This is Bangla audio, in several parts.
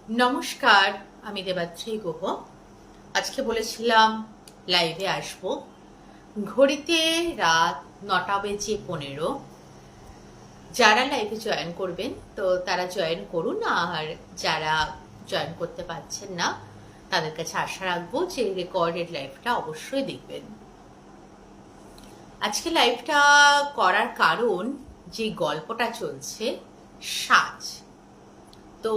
নমস্কার, আমি দেবাত্রী গুহ। আজকে বলেছিলাম লাইভে আসব। ঘড়িতে রাত 9:15। যারা লাইভে জয়েন করবেন তো তারা জয়েন করুন, আর যারা জয়েন করতে পারছেন না তাদের কাছে আশা রাখবো যে রেকর্ডেড লাইভটা অবশ্যই দেখবেন। আজকে লাইভটা করার কারণ, যে গল্পটা চলছে সাজ, তো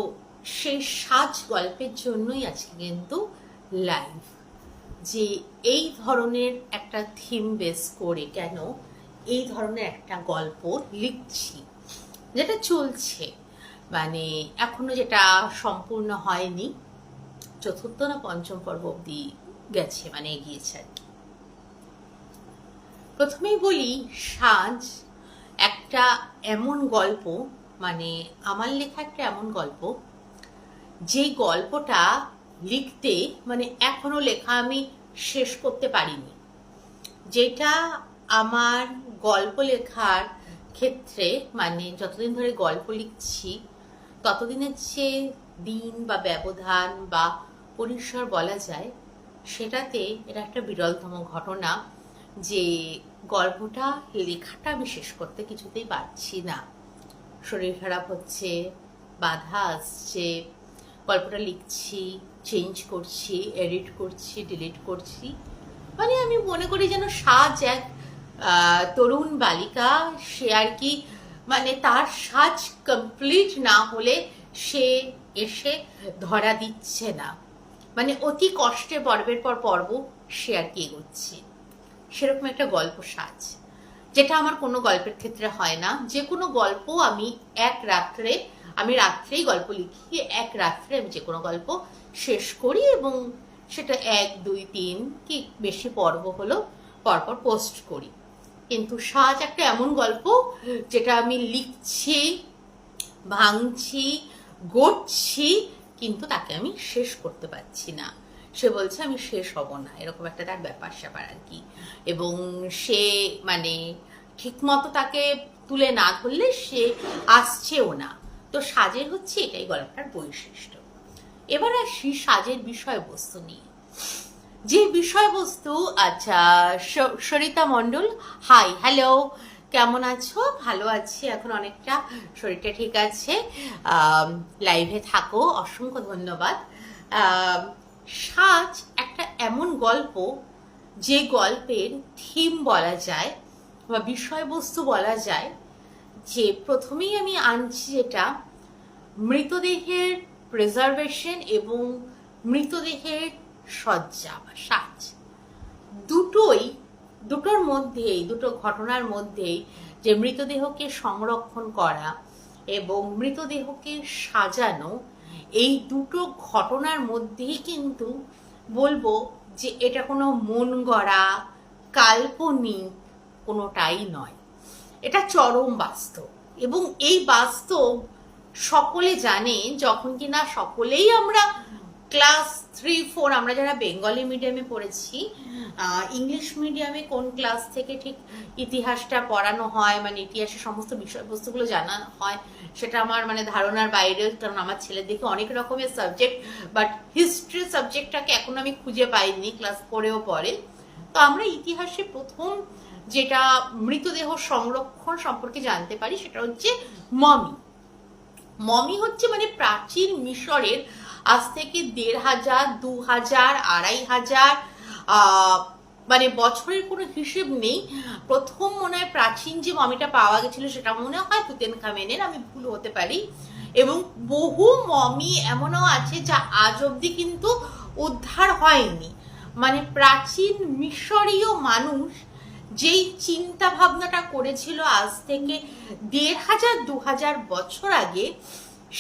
সেই সাজ গল্পের জন্যই আজকে কিন্তু লাইভ। যে এই ধরনের একটা থিম বেস করে কেন এই ধরনের একটা গল্প লিখছি, যেটা চলছে, মানে এখনো যেটা সম্পূর্ণ হয়নি, চতুর্থ না পঞ্চম পর্ব অব্দি গেছে, মানে এগিয়েছে আর কি। প্রথমেই বলি, সাজ একটা এমন গল্প, মানে আমার লেখা একটা এমন গল্প, যে গল্পটা লিখতে মানে এখনো লেখা আমি শেষ করতে পারিনি। যেটা আমার গল্প লেখার ক্ষেত্রে, মানে যতদিন ধরে গল্প লিখছি ততদিনের যে দিন বা ব্যবধান বা পরিসর বলা যায়, সেটাতে এটা একটা বিরলতম ঘটনা যে গল্পটা লেখাটা আমি শেষ করতে কিছুতেই পারছি না। শরীর খারাপ হচ্ছে, বাধা আসছে, গল্পটা লিখছি, চেঞ্জ করছি, এডিট করছি, ডিলিট করছি। মানে আমি মনে করি যেন সাজ এক তরুণ বালিকা, সে আর কি, মানে তার সাজ কমপ্লিট না হলে সে এসে ধরা দিচ্ছে না, মানে অতি কষ্টে পর্বের পর পর্ব সে আর কি এগোচ্ছে। সেরকম একটা গল্প সাজ, যেটা আমার কোনো গল্পের ক্ষেত্রে হয় না। যে কোনো গল্প আমি রাত্রেই গল্প লিখি, এক রাত্রে আমি যে কোনো গল্প শেষ করি, এবং সেটা 1, 2, 3 কি বেশি পর্ব হলো পরপর পোস্ট করি। কিন্তু সাজ একটা এমন গল্প যেটা আমি লিখছি, ভাঙছি, গড়ছি, কিন্তু তাকে আমি শেষ করতে পারছি না। সে বলছে আমি শেষ হব না, এরকম একটা তার ব্যাপার স্যাপার আর কি। এবং সে মানে ঠিক মতো তাকে তুলে না ধরলে সে আসছেও না। তো সাজের হচ্ছে এটাই গল্পটার বৈশিষ্ট্য। এবার আসি সাজের বিষয়বস্তু নিয়ে। যে বিষয়বস্তু, আচ্ছা, সরিতা মণ্ডল, হাই, হ্যালো, কেমন আছো? ভালো আছি, এখন অনেকটা শরীরটা ঠিক আছে। লাইভে থাকো, অসংখ্য ধন্যবাদ। সাজ একটা এমন গল্প, যে গল্পের থিম বলা যায় বা বিষয়বস্তু বলা যায়, যে প্রথমেই আমি আনছি যেটা মৃতদেহের প্রিজার্ভেশন এবং মৃতদেহের সজ্জা বা সাজ। দুটোর মধ্যেই, দুটো ঘটনার মধ্যেই, যে মৃতদেহকে সংরক্ষণ করা এবং মৃতদেহকে সাজানো, এই দুটো ঘটনার মধ্যেই কিন্তু বলবো যে এটা কোনো মন গড়া কাল্পনিক কোনোটাই নয়, এটা চরম বাস্তব। এবং এই বাস্তব সকলে জানে, যখন কিনা সকলেই আমরা ক্লাস 3, 4, আমরা যারা বেঙ্গলি মিডিয়ামে পড়েছি, ইংলিশ মিডিয়ামে কোন ক্লাস থেকে ঠিক ইতিহাসটা পড়ানো হয়, মানে ইতিহাসের সমস্ত বিষয়বস্তুগুলো জানা হয়, সেটা আমার মানে ধারণার বাইরে, কারণ আমার ছেলে দেখে অনেক রকমের সাবজেক্ট, বাট হিস্ট্রি সাবজেক্টটাকে এখন আমি খুঁজে পাইনি, ক্লাস 4-এও পড়ে। তো আমরা ইতিহাসে প্রথম যেটা মৃতদেহ সংরক্ষণ সম্পর্কে জানতে পারি, সেটা হচ্ছে মমি। মমি হচ্ছে মানে প্রাচীন মিশরের, আজ থেকে 1,500, 2,000, 2,500, মানে বছরের কোনো হিসেব নেই, প্রথম মনে হয় প্রাচীন যে মমিটা পাওয়া গেছিল সেটা মনে হয় তুতেনখামেনের, আমি ভুল হতে পারি। এবং বহু মমি এমনও আছে যা আজ অব্দি কিন্তু উদ্ধার হয়নি। মানে প্রাচীন মিশরীয় মানুষ যেই চিন্তা ভাবনাটা করেছিল আজ থেকে 1,500, 2,000 বছর আগে,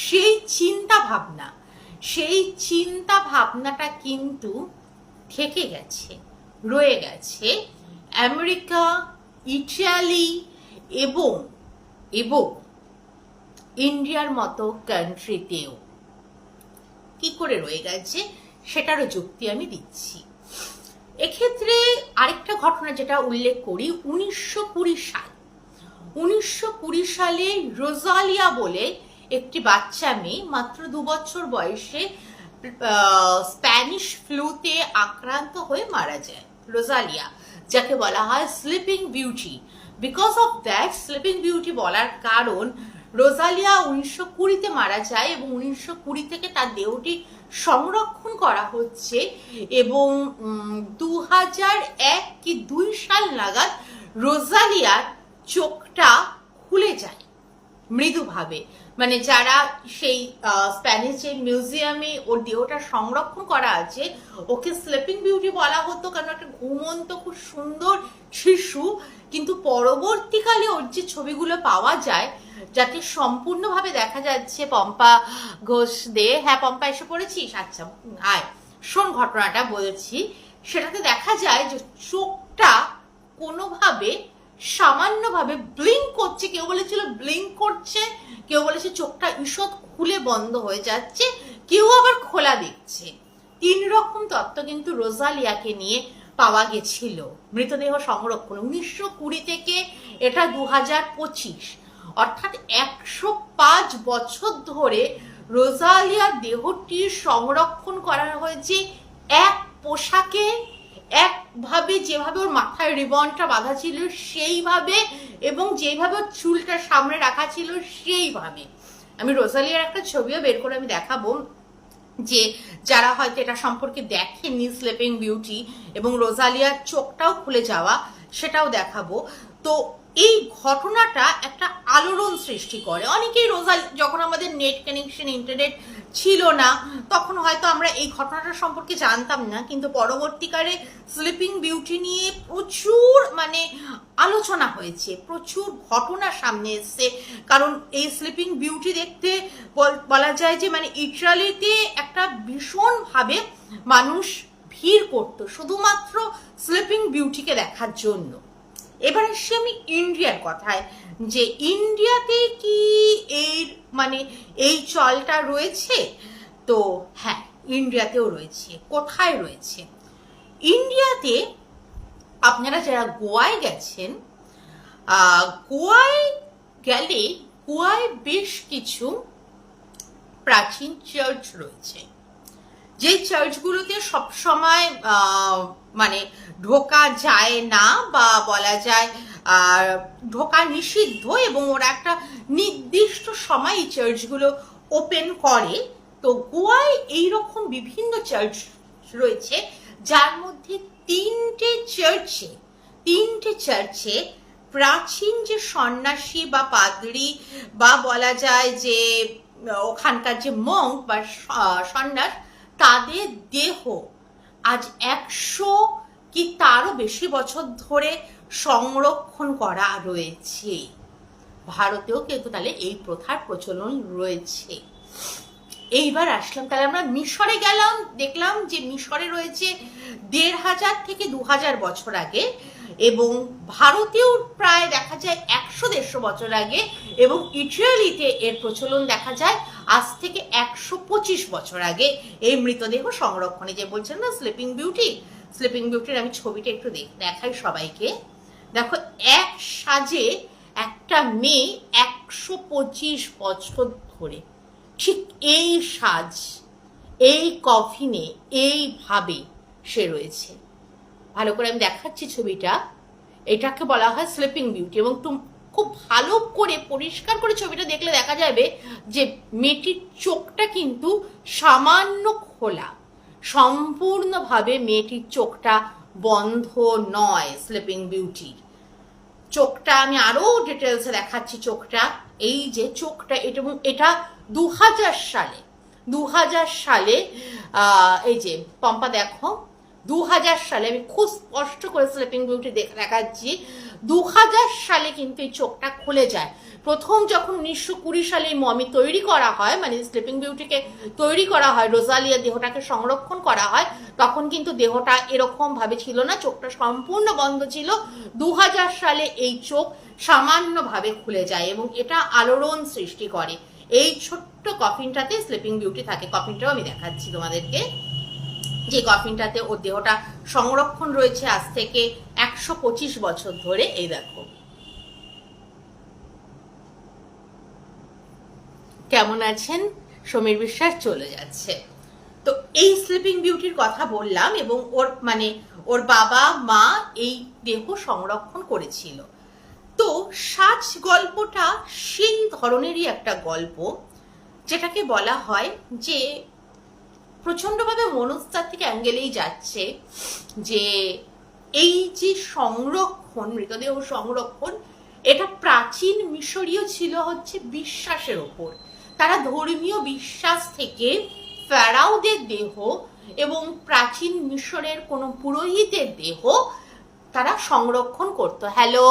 সেই চিন্তা ভাবনাটা কিন্তু থেকে গেছে, রয়ে গেছে আমেরিকা, ইটালি এবং ইন্ডিয়ার মতো কান্ট্রিতেও। কি করে রয়ে গেছে সেটারও যুক্তি আমি দিচ্ছি। এক্ষেত্রে আরেকটা ঘটনা যেটা উল্লেখ করি, 1920 সাল। 1920 সালে রোজালিয়া বলে একটি বাচ্চা মেয়ে মাত্র 2 বছর বয়সে স্প্যানিশ ফ্লুতে আক্রান্ত হয়ে মারা যায়, রোজালিয়া, যাকে বলা হয় sleeping beauty. Because of that, sleeping beauty বলার কারণ রোজালিয়া 1920-তে মারা যায় এবং 1920 থেকে তার দেহটি সংরক্ষণ করা হচ্ছে এবং 2001 কি 2 সাল নাগাদ রোজালিয়ার চোখটা খুলে যায় মৃদুভাবে। মানে যারা সেই স্প্যানিশ মিউজিয়ামে ওর দেহটা সংরক্ষণ করা আছে, ওকে স্লিপিং বিউটি বলা হতো কারণ একটা ঘুমন্ত খুব সুন্দর শিশু, কিন্তু পরবর্তীকালে ওর যে ছবিগুলো পাওয়া যায় যাতে সম্পূর্ণভাবে দেখা যাচ্ছে, পম্পা ঘোষ দে, হ্যাঁ পম্পা এসে পড়েছিস, আচ্ছা আয় শোন ঘটনাটা বলছি, সেটাতে দেখা যায় যে চোখটা কোনোভাবে সামান্যভাবে ব্লিঙ্ক করছে, কেউ বলেছিল ব্লিঙ্ক করছে, কেউ বলেছে চোখটা ঈষৎ খুলে বন্ধ হয়ে যাচ্ছে, কেউ আবার খোলা দেখছে। 3 রকম তত্ত্ব কিন্তু রোজালিয়াকে নিয়ে পাওয়া গেছিল। মৃতদেহ সংরক্ষণ 1920 থেকে এটা 2025, অর্থাৎ 105 বছর ধরে রোজালিয়ার দেহটি সংরক্ষণ করা হয়েছে এক পোশাকে, একভাবে, যেভাবে ওর মাথায় রিবনটা বাঁধা ছিল সেইভাবে, এবং যেভাবে ওর চুলটা সামনে রাখা ছিল সেইভাবে। আমি রোজালিয়ার একটা ছবিও বের করে আমি দেখাবো, যে যারা হয়তো এটা সম্পর্কে দেখেননি, স্লিপিং বিউটি এবং রোজালিয়ার চোখটাও খুলে যাওয়া, সেটাও দেখাবো। তো এই ঘটনাটা একটা আলোড়ন সৃষ্টি করে। অনেকেই যখন আমাদের নেট কানেকশন, ইন্টারনেট ছিল না, তখন হয়তো আমরা এই ঘটনাটা সম্পর্কে জানতাম না, কিন্তু পরবর্তীকালে স্লিপিং বিউটি নিয়ে প্রচুর আলোচনা হয়েছে, প্রচুর ঘটনা সামনে এসছে। কারণ এই স্লিপিং বিউটি দেখতে বলা যায় যে ইটালিতে একটা ভীষণভাবে মানুষ ভিড় করতো শুধুমাত্র স্লিপিং বিউটিকে দেখার জন্য। এবার আসছি আমি ইন্ডিয়ার কথায়, যে ইন্ডিয়াতে কি এর এই চলটা রয়েছে? তো হ্যাঁ, ইন্ডিয়াতেও রয়েছে। কোথায় রয়েছে? ইন্ডিয়াতে আপনারা যারা গোয়ায় গেছেন, গোয়ায় গেলে গোয়ায় বেশ কিছু প্রাচীন চার্চ রয়েছে, যে চার্চগুলোতে সবসময় ঢোকা যায় না, বা বলা যায় ঢোকা নিষিদ্ধ, এবং ওরা একটা নির্দিষ্ট সময় এই চার্চগুলো ওপেন করে। তো গোয়ায় এইরকম বিভিন্ন চার্চ রয়েছে, যার মধ্যে তিনটে চার্চে প্রাচীন যে সন্ন্যাসী বা পাদ্রী, বা বলা যায় যে ওখানকার যে মঙ্ক বা সন্ন্যাস, তাদের দেহ আজ 100 কি তারও বেশি বছর ধরে সংরক্ষণ করা রয়েছে। ভারতেও কিন্তু তাহলে এই প্রথার প্রচলন রয়েছে। এইবার আসলাম, তাহলে আমরা মিশরে গেলাম, দেখলাম যে মিশরে রয়েছে 1500 থেকে 2000 বছর আগে, এবং ভারতেও প্রায় দেখা যায় 100-150 বছর আগে, এবং ইটালিতে এর প্রচলন দেখা যায় আজ থেকে 125 বছর আগে এই মৃতদেহ সংরক্ষণে। যে বলছেন না স্লিপিং বিউটির আমি ছবিটা একটু দেখাই সবাইকে। দেখো, এক সাজে একটা মেয়ে 125 বছর ধরে ঠিক এই সাজ, এই কফিনে, এইভাবে সে রয়েছে। ভালো করে আমি দেখাচ্ছি ছবিটা, এটাকে বলা হয় স্লিপিং বিউটি। এবং খুব ভালো করে পরিষ্কার করে ছবিটা দেখলে দেখা যাবে যে মেয়েটির চোখটা কিন্তু সামান্য খোলা, সম্পূর্ণভাবে মেয়েটির চোখটা বন্ধ নয়। স্লিপিং বিউটির চোখটা আমি আরো ডিটেলসে দেখাচ্ছি। চোখটা, এই যে চোখটা, এটা 2000 সালে এই যে পম্পা দেখো, 2000 সালে, আমি খুব স্পষ্ট করে স্লিপিং বিউটি দেখাচ্ছি, 2000 সালে কিন্তু এই চোখটা খুলে যায়। প্রথম যখন 1920 সালে মমি তৈরি করা হয়, স্লিপিং বিউটিকে তৈরি করা হয়, রোজালিয়া দেহটাকে সংরক্ষণ করা হয়, তখন কিন্তু দেহটা এরকম ভাবে ছিল না, চোখটা সম্পূর্ণ বন্ধ ছিল। 2000 সালে এই চোখ সামান্যভাবে খুলে যায়, এবং এটা আলোড়ন সৃষ্টি করে। এই ছোট্ট কফিনটাতে স্লিপিং বিউটি থাকে। কফিনটাও আমি দেখাচ্ছি তোমাদেরকে, যে কফিনটাতে ওর দেহটা সংরক্ষণ রয়েছে আজ থেকে 125 বছর ধরে। এই দেখো, কেমন আছেন? সমীর বিশ্বাস চলে যাচ্ছে। তো এই স্লিপিং বিউটির কথা বললাম এবং ওর বাবা মা এই দেহ সংরক্ষণ করেছিল। তো সাজ গল্পটা সেই ধরনেরই একটা গল্প, যেটাকে বলা হয় যে প্রচন্ডভাবে মনস্তাত্ত্বিক অ্যাঙ্গেলেই যাচ্ছে, যে এই যে সংরক্ষণ, মৃতদেহ সংরক্ষণ, এটা প্রাচীন মিশরীয় ছিল হচ্ছে বিশ্বাসের ওপর। তারা ধর্মীয় বিশ্বাস থেকে ফেরাওদের দেহ এবং প্রাচীন মিশরের কোনো পুরোহিতের দেহ তারা সংরক্ষণ করতো। হ্যালো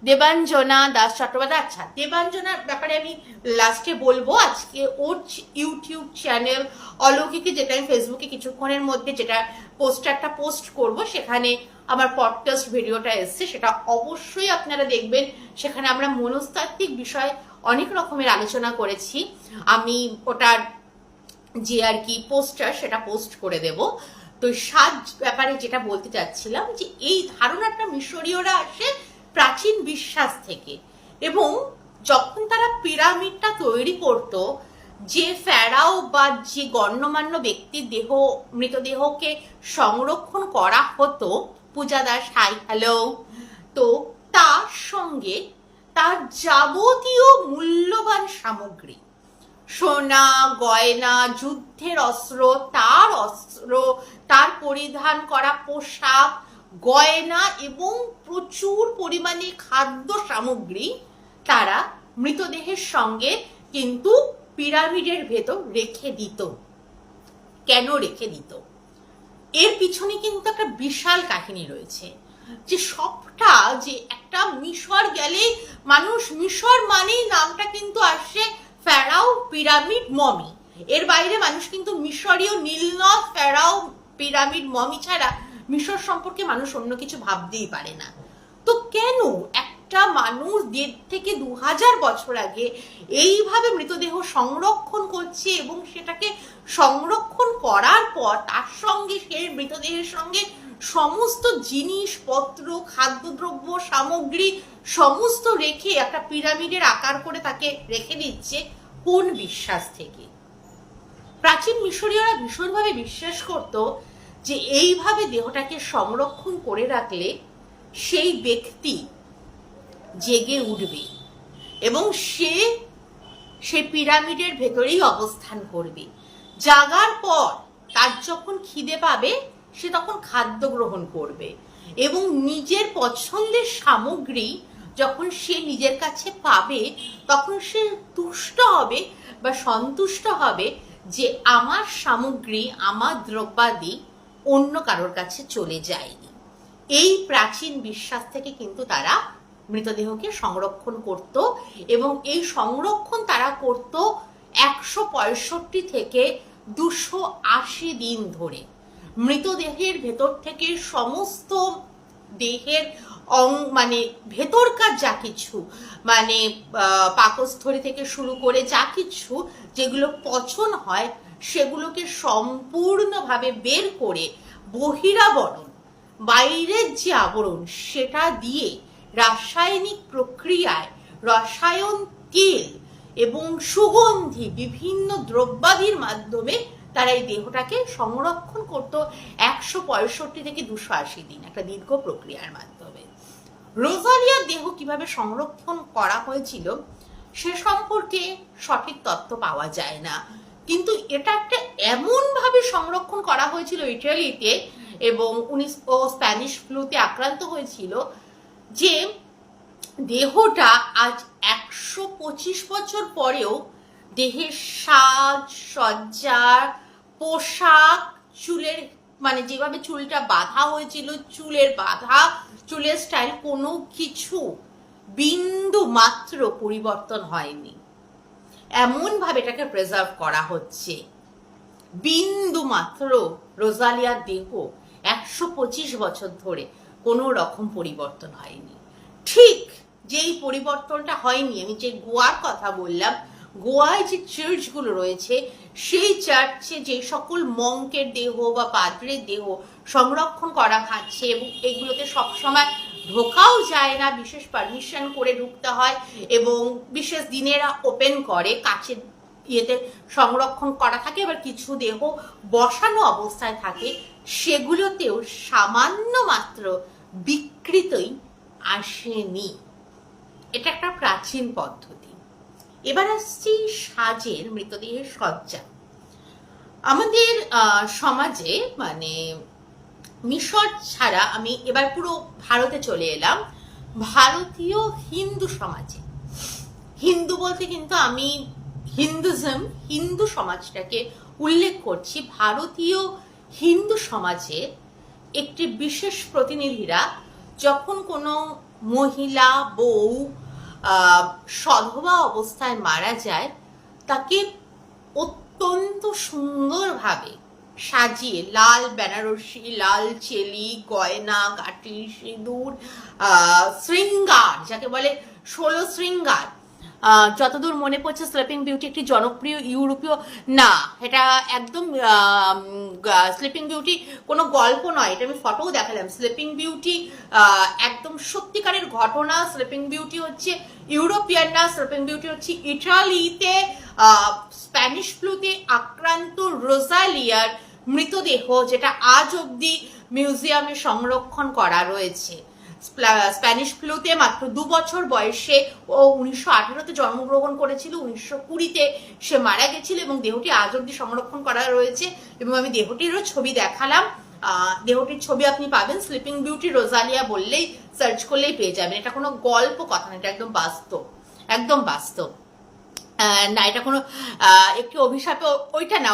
দেবাঞ্জনা দাস চট্টোপাধ্যায়। আচ্ছা, দেবাঞ্জনার ব্যাপারে আমি লাস্টে বলবো। আজকে ওর ইউটিউব চ্যানেল অলৌকিকে, যেটা আমি ফেসবুকে কিছুক্ষণের মধ্যে যেটা পোস্টারটা পোস্ট করব, সেখানে আমার পডকাস্ট ভিডিওটা এসছে, সেটা অবশ্যই আপনারা দেখবেন। সেখানে আমরা মনস্তাত্ত্বিক বিষয়ে অনেক রকমের আলোচনা করেছি। আমি ওটার যে আর কি পোস্টার, সেটা পোস্ট করে দেব। তো সাজ ব্যাপারে যেটা বলতে চাচ্ছিলাম, যে এই ধারণাটা মিশরীয়রা আসে প্রাচীন বিশ্বাস থেকে, এবং যখন তারা পিরামিডটা তৈরি করত, যে ফেরাও বা যে গণ্যমান্য ব্যক্তির দেহ, মৃতদেহকে সংরক্ষণ করা হতো, পূজা দাস হাই হ্যালো, তো তার সঙ্গে তার যাবতীয় মূল্যবান সামগ্রী, সোনা গয়না, যুদ্ধের অস্ত্র, তার পরিধান করা পোশাক, গয়না এবং প্রচুর পরিমাণে খাদ্য সামগ্রী তারা মৃতদেহের সঙ্গে কিন্তু পিরামিডের ভেতর রেখে দিত। কেন রেখে দিত? এর পিছনে কিন্তু একটা বিশাল কাহিনী রয়েছে। যে সবটা, যে একটা মিশর গেলে মানুষ, মিশর মানেই নামটা কিন্তু আসে ফেরাও, পিরামিড, মমি। এর বাইরে মানুষ কিন্তু মিশরীয় নীলনদ, ফেরাও, পিরামিড, মমি ছাড়া মিশর সম্পর্কে মানুষ অন্য কিছু ভাবতেই পারে না। তো কেন একটা মানুষ 1,500 থেকে 2,000 বছর আগে এইভাবে মৃতদেহ সংরক্ষণ করছে, এবং সেটাকে সংরক্ষণ করার পর তার সঙ্গে, সেই মৃতদেহের সঙ্গে সমস্ত জিনিসপত্র, খাদ্যদ্রব্য, সামগ্রী সমস্ত রেখে একটা পিরামিডের আকার করে তাকে রেখে দিচ্ছে? কোন বিশ্বাস থেকে? প্রাচীন মিশরীয়রা ভীষণভাবে বিশ্বাস করত যে এইভাবে দেহটাকে সংরক্ষণ করে রাখলে সেই ব্যক্তি জেগে উঠবে এবং সে পিরামিডের ভেতরেই অবস্থান করবে। জাগার পর তার যখন খিদে পাবে, সে তখন খাদ্য গ্রহণ করবে, এবং নিজের পছন্দের সামগ্রী যখন সে নিজের কাছে পাবে, তখন সে তুষ্ট হবে বা সন্তুষ্ট হবে যে আমার সামগ্রী, আমার দ্রব্যাদি অন্য কারোর কাছে চলে যায়নি। এই প্রাচীন বিশ্বাস থেকে কিন্তু তারা মৃতদেহকে সংরক্ষণ করত, এবং এই সংরক্ষণ তারা করত 165 থেকে 280 দিন ধরে। মৃতদেহের ভেতর থেকে সমস্ত দেহের ভেতরকার যা কিছু, পাকস্থলী থেকে শুরু করে যা কিছু যেগুলো পচন হয়, সেগুলোকে সম্পূর্ণভাবে বের করে বহিরাবরণ, বাইরের যে আবরণ, সেটা দিয়ে রাসায়নিক প্রক্রিয়ায় রসায়ন, তেল এবং সুগন্ধি বিভিন্ন দ্রব্যাদির মাধ্যমে তারা এই দেহটাকে সংরক্ষণ করত 165 থেকে 280 দিন, একটা দীর্ঘ প্রক্রিয়ার মাধ্যমে। রোজালিয়ার দেহ কিভাবে সংরক্ষণ করা হয়েছিল সে সম্পর্কে সঠিক তথ্য পাওয়া যায় না, কিন্তু এটা একটা এমন ভাবে সংরক্ষণ করা হয়েছিল ইটালিতে, এবং উনি স্প্যানিশ ফ্লুতে আক্রান্ত হয়েছিল, যে দেহটা আজ 125 বছর পরেও দেহের সাজ সজ্জা, পোশাক, চুলের যেভাবে চুলটা বাঁধা হয়েছিল, চুলের বাঁধা, চুলের স্টাইল, কোনো কিছু বিন্দু মাত্র পরিবর্তন হয়নি। এমন ভাবে এটাকে প্রিজার্ভ করা হচ্ছে, বিন্দু মাত্র রোজালিয়ার দেহ 125 বছর ধরে কোনো রকম পরিবর্তন হয়নি। ঠিক যেই পরিবর্তনটা হয়নি, আমি যে গোয়ার কথা বললাম, গোয়ায় যে চার্চগুলো রয়েছে, সেই চার্চে যে সকল মঙ্কের দেহ বা পাদ্রের দেহ সংরক্ষণ করা হচ্ছে, এবং এগুলোতে সবসময় ঢোকাও যায় না, বিশেষ পারমিশন করে ঢুকতে হয়, এবং বিশেষ দিনেরা ওপেন করে, কাচের ইয়েতে সংরক্ষণ করা থাকে, এবার কিছু দেহ বসানো অবস্থায় থাকে, সেগুলোতেও সামান্য মাত্র বিকৃতই আসেনি। এটা একটা প্রাচীন পদ্ধতি। এবার আসছি সাজের, মৃতদেহের সজ্জা। আমাদের সমাজে মানে মিশর ছাড়া আমি এবার পুরো ভারতে চলে এলাম। ভারতীয় হিন্দু সমাজে, হিন্দু বলতে কিন্তু আমি হিন্দু সমাজটাকে উল্লেখ করছি। ভারতীয় হিন্দু সমাজে একটি বিশেষ প্রতিনিধিরা যখন কোনো মহিলা বউ সধবা অবস্থায় মারা যায়, তাকে অত্যন্ত সুন্দরভাবে সাজিয়ে লাল বেনারসি, লাল চেলি, গয়না গাটি, সিঁদুর, শৃঙ্গার, যাকে বলে 16 শৃঙ্গার। যতদূর মনে পড়ছে স্লিপিং বিউটি একটি জনপ্রিয় ইউরোপীয়, না এটা একদম স্লিপিং বিউটি কোনো গল্প নয়, এটা আমি ফটোও দেখালাম। স্লিপিং বিউটি একদম সত্যিকারের ঘটনা। স্লিপিং বিউটি হচ্ছে ইউরোপিয়ান না, স্লিপিং বিউটি হচ্ছে ইটালিতে স্প্যানিশ ফ্লুতে আক্রান্ত রোজালিয়ার মৃতদেহ, যেটা আজ অবধি মিউজিয়ামে সংরক্ষণ করা রয়েছে। স্প্যানিশ ফ্লুতে মাত্র 2 বছর বয়সে ও 1918-তে জন্মগ্রহণ করেছিল, 1920-তে সে মারা গেছিল এবং দেহটি আজ অবধি সংরক্ষণ করা রয়েছে। এবং আমি দেহটিরও ছবি দেখালাম, দেহটির ছবি আপনি পাবেন স্লিপিং বিউটি রোজালিয়া বললেই, সার্চ করলেই পেয়ে যাবেন। এটা কোনো গল্প কথা না, এটা একদম বাস্তব, একদম বাস্তব না, এটা কোনো একটি অভিশাপে ওইটা না,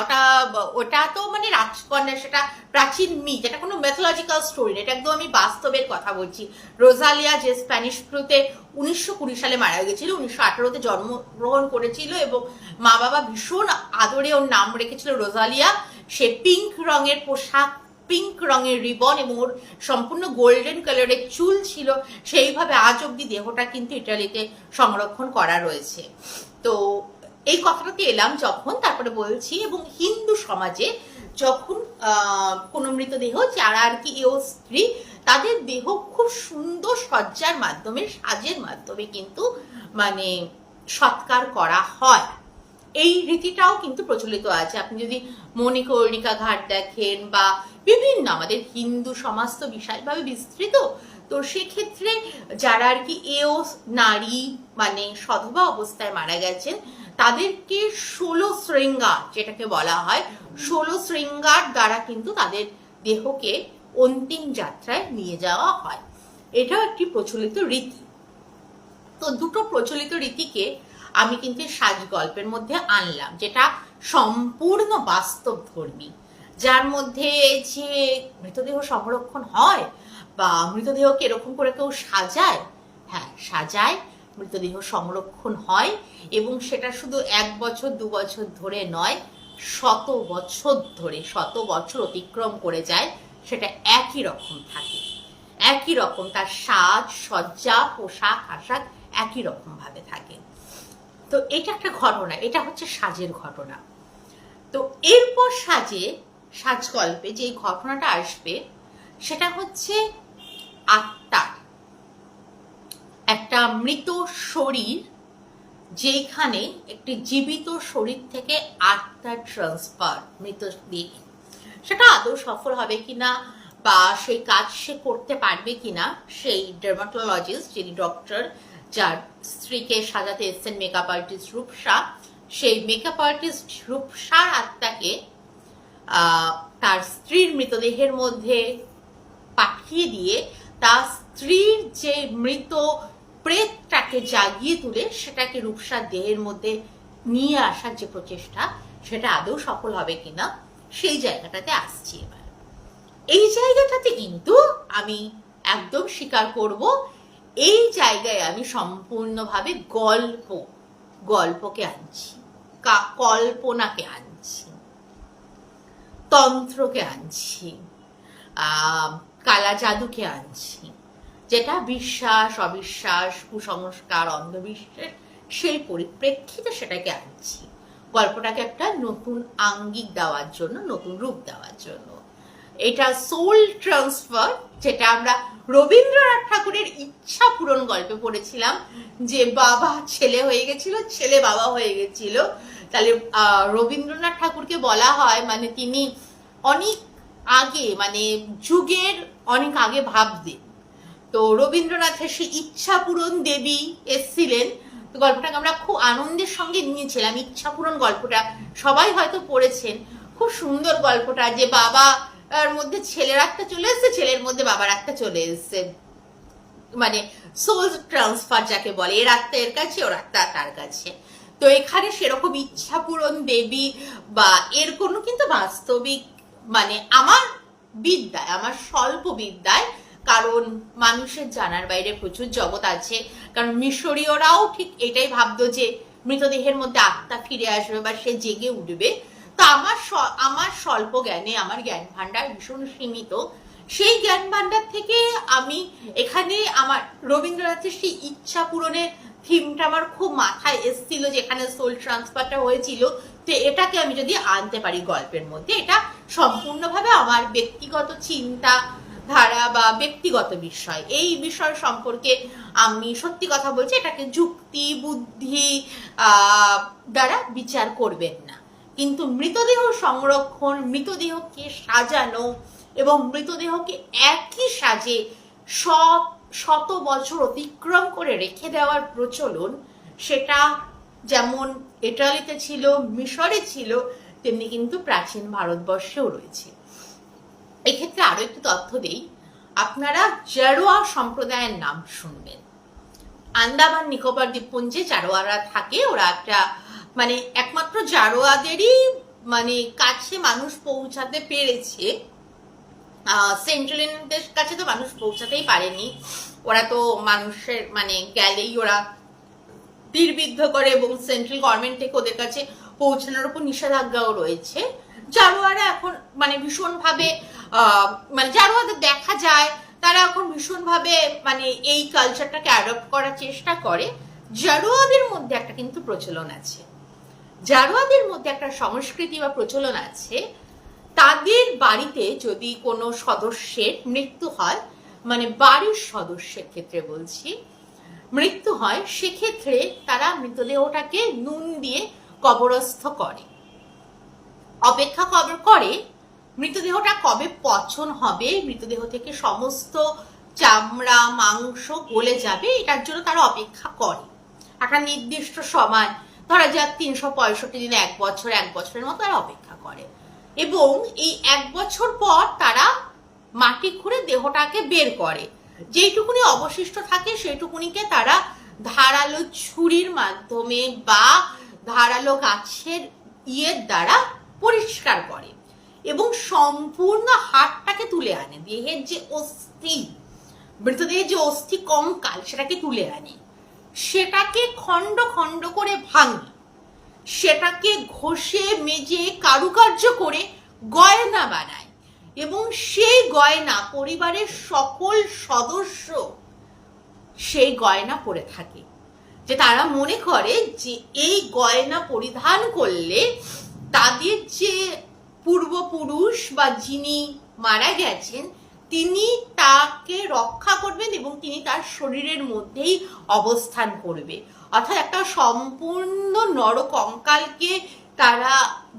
ওটা তো মানে রাজকন্যা, সেটা প্রাচীন মিথ, এটা কোনো মেথোলজিক্যাল স্টোরি, এটা একদম আমি বাস্তবের কথা বলছি। রোজালিয়া যে স্প্যানিশ ফ্লুতে 1920 সালে মারা গেছিল, 1918-তে জন্মগ্রহণ করেছিল এবং মা বাবা ভীষণ আদরে ওর নাম রেখেছিল রোজালিয়া। সে পিঙ্ক রঙের পোশাক, পিঙ্ক রঙের রিবন এবং ওর সম্পূর্ণ গোল্ডেন কালারের চুল ছিল। সেইভাবে আজ অব্দি দেহটা কিন্তু ইটালিতে সংরক্ষণ করা রয়েছে। তো এই কথাটাতে এলাম যখন, তারপরে বলছি। এবং হিন্দু সমাজে যখন কোনো মৃতদেহ, যারা আর কি এও স্ত্রী, তাদের দেহ খুব সুন্দর সজ্জার মাধ্যমে, সাজের মাধ্যমে কিন্তু মানে সৎকার করা হয়। এই রীতিটাও কিন্তু প্রচলিত আছে। আপনি যদি মণিকর্ণিকা ঘাট দেখেন বা বিভিন্ন আমাদের হিন্দু সমাজ তো বিশালভাবে বিস্তৃত, তো সেক্ষেত্রে যারা আর কি এও নারী মানে সধবা অবস্থায় মারা গেছেন, তাদেরকে 16 শৃঙ্গার যেটাকে বলা হয়, 16 শৃঙ্গার দ্বারা কিন্তু তাদের দেহকে অন্তিম যাত্রায় নিয়ে যাওয়া হয়। এটাও একটি প্রচলিত রীতি। তো দুটো প্রচলিত রীতিকে আমি কিন্তু সাজ গল্পের মধ্যে আনলাম, যেটা সম্পূর্ণ বাস্তব ধর্মী, যার মধ্যে যে মৃতদেহ সংরক্ষণ হয় বা মৃতদেহকে এরকম করে কেউ সাজায়, হ্যাঁ সাজায়, মৃতদেহ সংরক্ষণ হয় এবং সেটা শুধু 1 বছর 2 বছর ধরে নয়, 100 বছর ধরে, 100 বছর অতিক্রম করে যায়, সেটা একই রকম থাকে, একই রকম তার সাজ সজ্জা পোশাক আশাক একই রকম ভাবে থাকে। তো এটা একটা ঘটনা, এটা হচ্ছে সাজের ঘটনা। তো এরপর সাজ গল্পে যে ঘটনাটা আসবে সেটা হচ্ছে আত্মার, একটা মৃত শরীর যেখানে একটি জীবিত শরীর থেকে আত্মার ট্রান্সফার, মৃতদেহ, সেটা আদৌ সফল হবে কিনা বা সেই কাজ সে করতে পারবে কিনা, সেই ডার্মাটোলজিস্ট, যিনি ডক্টর, যার স্ত্রীকে সাজাতে এসেছেন মেকআপ আর্টিস্ট রূপসা, সেই মেকআপ আর্টিস্ট রূপসার আত্মাকে তার স্ত্রীর মৃতদেহের মধ্যে পাঠিয়ে দিয়ে তার স্ত্রীর যে মৃত প্রেতটাকে জাগিয়ে তুলে সেটাকে রূপসার দেহের মধ্যে নিয়ে আসার যে প্রচেষ্টা, সেটা আদৌ সফল হবে কিনা সেই জায়গাটাতে আসছি। এবার এই জায়গাটাতে কিন্তু আমি একদম স্বীকার করব, এই জায়গায় আমি সম্পূর্ণভাবে গল্পকে আনছি, কল্পনাকে আনছি, তন্ত্রকে আনছি, কালা জাদুকে আনছি, যেটা বিশ্বাস অবিশ্বাস কুসংস্কার অন্ধবিশ্বাস সেই পরিপ্রেক্ষিতে সেটাকে আনছি, গল্পটাকে একটা নতুন আঙ্গিক দেওয়ার জন্য, নতুন রূপ দেওয়ার জন্য। এটা সোল ট্রান্সফার, যেটা আমরা রবীন্দ্রনাথ ঠাকুরের ইচ্ছা পূরণ গল্পে পড়েছিলাম, যে বাবা ছেলে হয়ে গেছিল, ছেলে বাবা হয়ে গেছিল, তাহলে রবীন্দ্রনাথ ঠাকুরকে বলা হয় মানে তিনি অনেক আগে মানে যুগের অনেক আগে ভাবতেন। তো রবীন্দ্রনাথের সেই ইচ্ছাপূরণ দেবী এসছিলেন, তো গল্পটাকে আমরা খুব আনন্দের সঙ্গে নিয়েছিলাম। ইচ্ছাপূরণ গল্পটা সবাই হয়তো পড়েছেন, খুব সুন্দর গল্পটা, যে বাবার মধ্যে ছেলের আত্মা চলে এসছে, ছেলের মধ্যে বাবার আত্মা চলে এসছে, মানে সোল ট্রান্সফার যাকে বলে, এর আত্মা এর কাছে, ওর আত্মা তার কাছে। তো এখানে সেরকম ইচ্ছাপূরণ দেবী বা এর কোনো কিন্তু বাস্তবিক মানে আমার বিদ্যায়, আমার স্বল্প বিদ্যায়, কারণ মানুষের জানার বাইরে প্রচুর জগৎ আছে। কারণ মিশরীয়রাও ঠিক এটাই ভাবতো যে মৃতদেহের মধ্যে আত্মা ফিরে আসবে বা সে জেগে উঠবে। তো আমার স্বল্প জ্ঞানে, আমার জ্ঞান ভান্ডার ভীষণ সীমিত, সেই জ্ঞান ভান্ডার থেকে আমি এখানে আমার রবীন্দ্রনাথের সেই ইচ্ছা পূরণের থিমটা আমার খুব মাথায় এসেছিল, যেখানে সোল ট্রান্সফারটা হয়েছিল। তো এটাকে আমি যদি আনতে পারি গল্পের মধ্যে, এটা সম্পূর্ণভাবে আমার ব্যক্তিগত চিন্তা ধারা বা ব্যক্তিগত বিষয়, এই বিষয় সম্পর্কে আমি সত্যি কথা বলছি, এটাকে যুক্তি বুদ্ধি দ্বারা বিচার করবেন না। কিন্তু মৃতদেহ সংরক্ষণ, মৃতদেহকে সাজানো এবং মৃতদেহকে একই সাজে শত বছর অতিক্রম করে রেখে দেওয়ার প্রচলন, সেটা যেমন ইটালিতে ছিল, মিশরে ছিল, তেমনি কিন্তু প্রাচীন ভারতবর্ষেও রয়েছে। এক্ষেত্রে আরো একটু তথ্য দেই, আপনারা জারোয়া সম্প্রদায়ের নাম শুনবেন। আন্দামান নিকোবর দ্বীপপুঞ্জে জারোয়ারা থাকে, ওরা একটা মানে একমাত্র জারোয়াদেরই মানে কাছে মানুষ পৌঁছাতে পেরেছে, সেন্ট্রালের কাছে তো মানুষ পৌঁছাতেই পারেনি। ওরা তো মানুষের মানে গেলেই ওরা তীরবিদ্ধ করে, এবং সেন্ট্রাল গভর্নমেন্ট থেকে ওদের কাছে পৌঁছানোর উপর নিষেধাজ্ঞাও রয়েছে। জারোয়ারা এখন মানে ভীষণভাবে মানে জারোয়াদের দেখা যায়, তারা এখন ভীষণভাবে মানে এই কালচারটাকে অ্যাডপ্ট করার চেষ্টা করে। জারোয়াদের মধ্যে একটা কিন্তু প্রচলন আছে, জারোয়াদের মধ্যে একটা সংস্কৃতি বা প্রচলন আছে, তাদের বাড়িতে যদি কোনো সদস্যের মৃত্যু হয়, মানে বাড়ির সদস্যের ক্ষেত্রে বলছি, মৃত্যু হয়, সেক্ষেত্রে তারা মৃতদেহটাকে নুন দিয়ে কবরস্থ করে, অপেক্ষা করে মৃতদেহটা কবে পচন হবে, মৃতদেহ থেকে সমস্ত চামড়া মাংস গলে যাবে, এটার জন্য তারা অপেক্ষা করে একটা নির্দিষ্ট সময়, ধরা যাক 365 দিন, এক বছরের মতো তারা অপেক্ষা করে। এবং এই 1 বছর পর তারা মাটি খুঁড়ে দেহটাকে বের করে, যেইটুকুনি অবশিষ্ট থাকে সেইটুকুনিকে তারা ধারালো ছুরির মাধ্যমে বা ধারালো গাছের দ্বারা পরিষ্কার করে, এবং সম্পূর্ণ হাড়টাকে তুলে আনে, দেহের যে অস্থি, মৃতদেহের যে অস্থি কঙ্কাল সেটাকে তুলে আনে, সেটাকে খণ্ড খণ্ড করে ভাঙে, সেটাকে ঘষে মেজে কারুকার্য করে গয়না বানায়, এবং সেই গয়না পরিবারের সকল সদস্য সেই গয়না পরে থাকে, যে তারা মনে করে যে এই গয়না পরিধান করলে তাদের যে পূর্বপুরুষ বা যিনি মারা গেছেন তিনি তাকে রক্ষা করবেন এবং তিনি তার শরীরের মধ্যেই অবস্থান করবে। অর্থাৎ একটা সম্পূর্ণ নরকঙ্কালকে তারা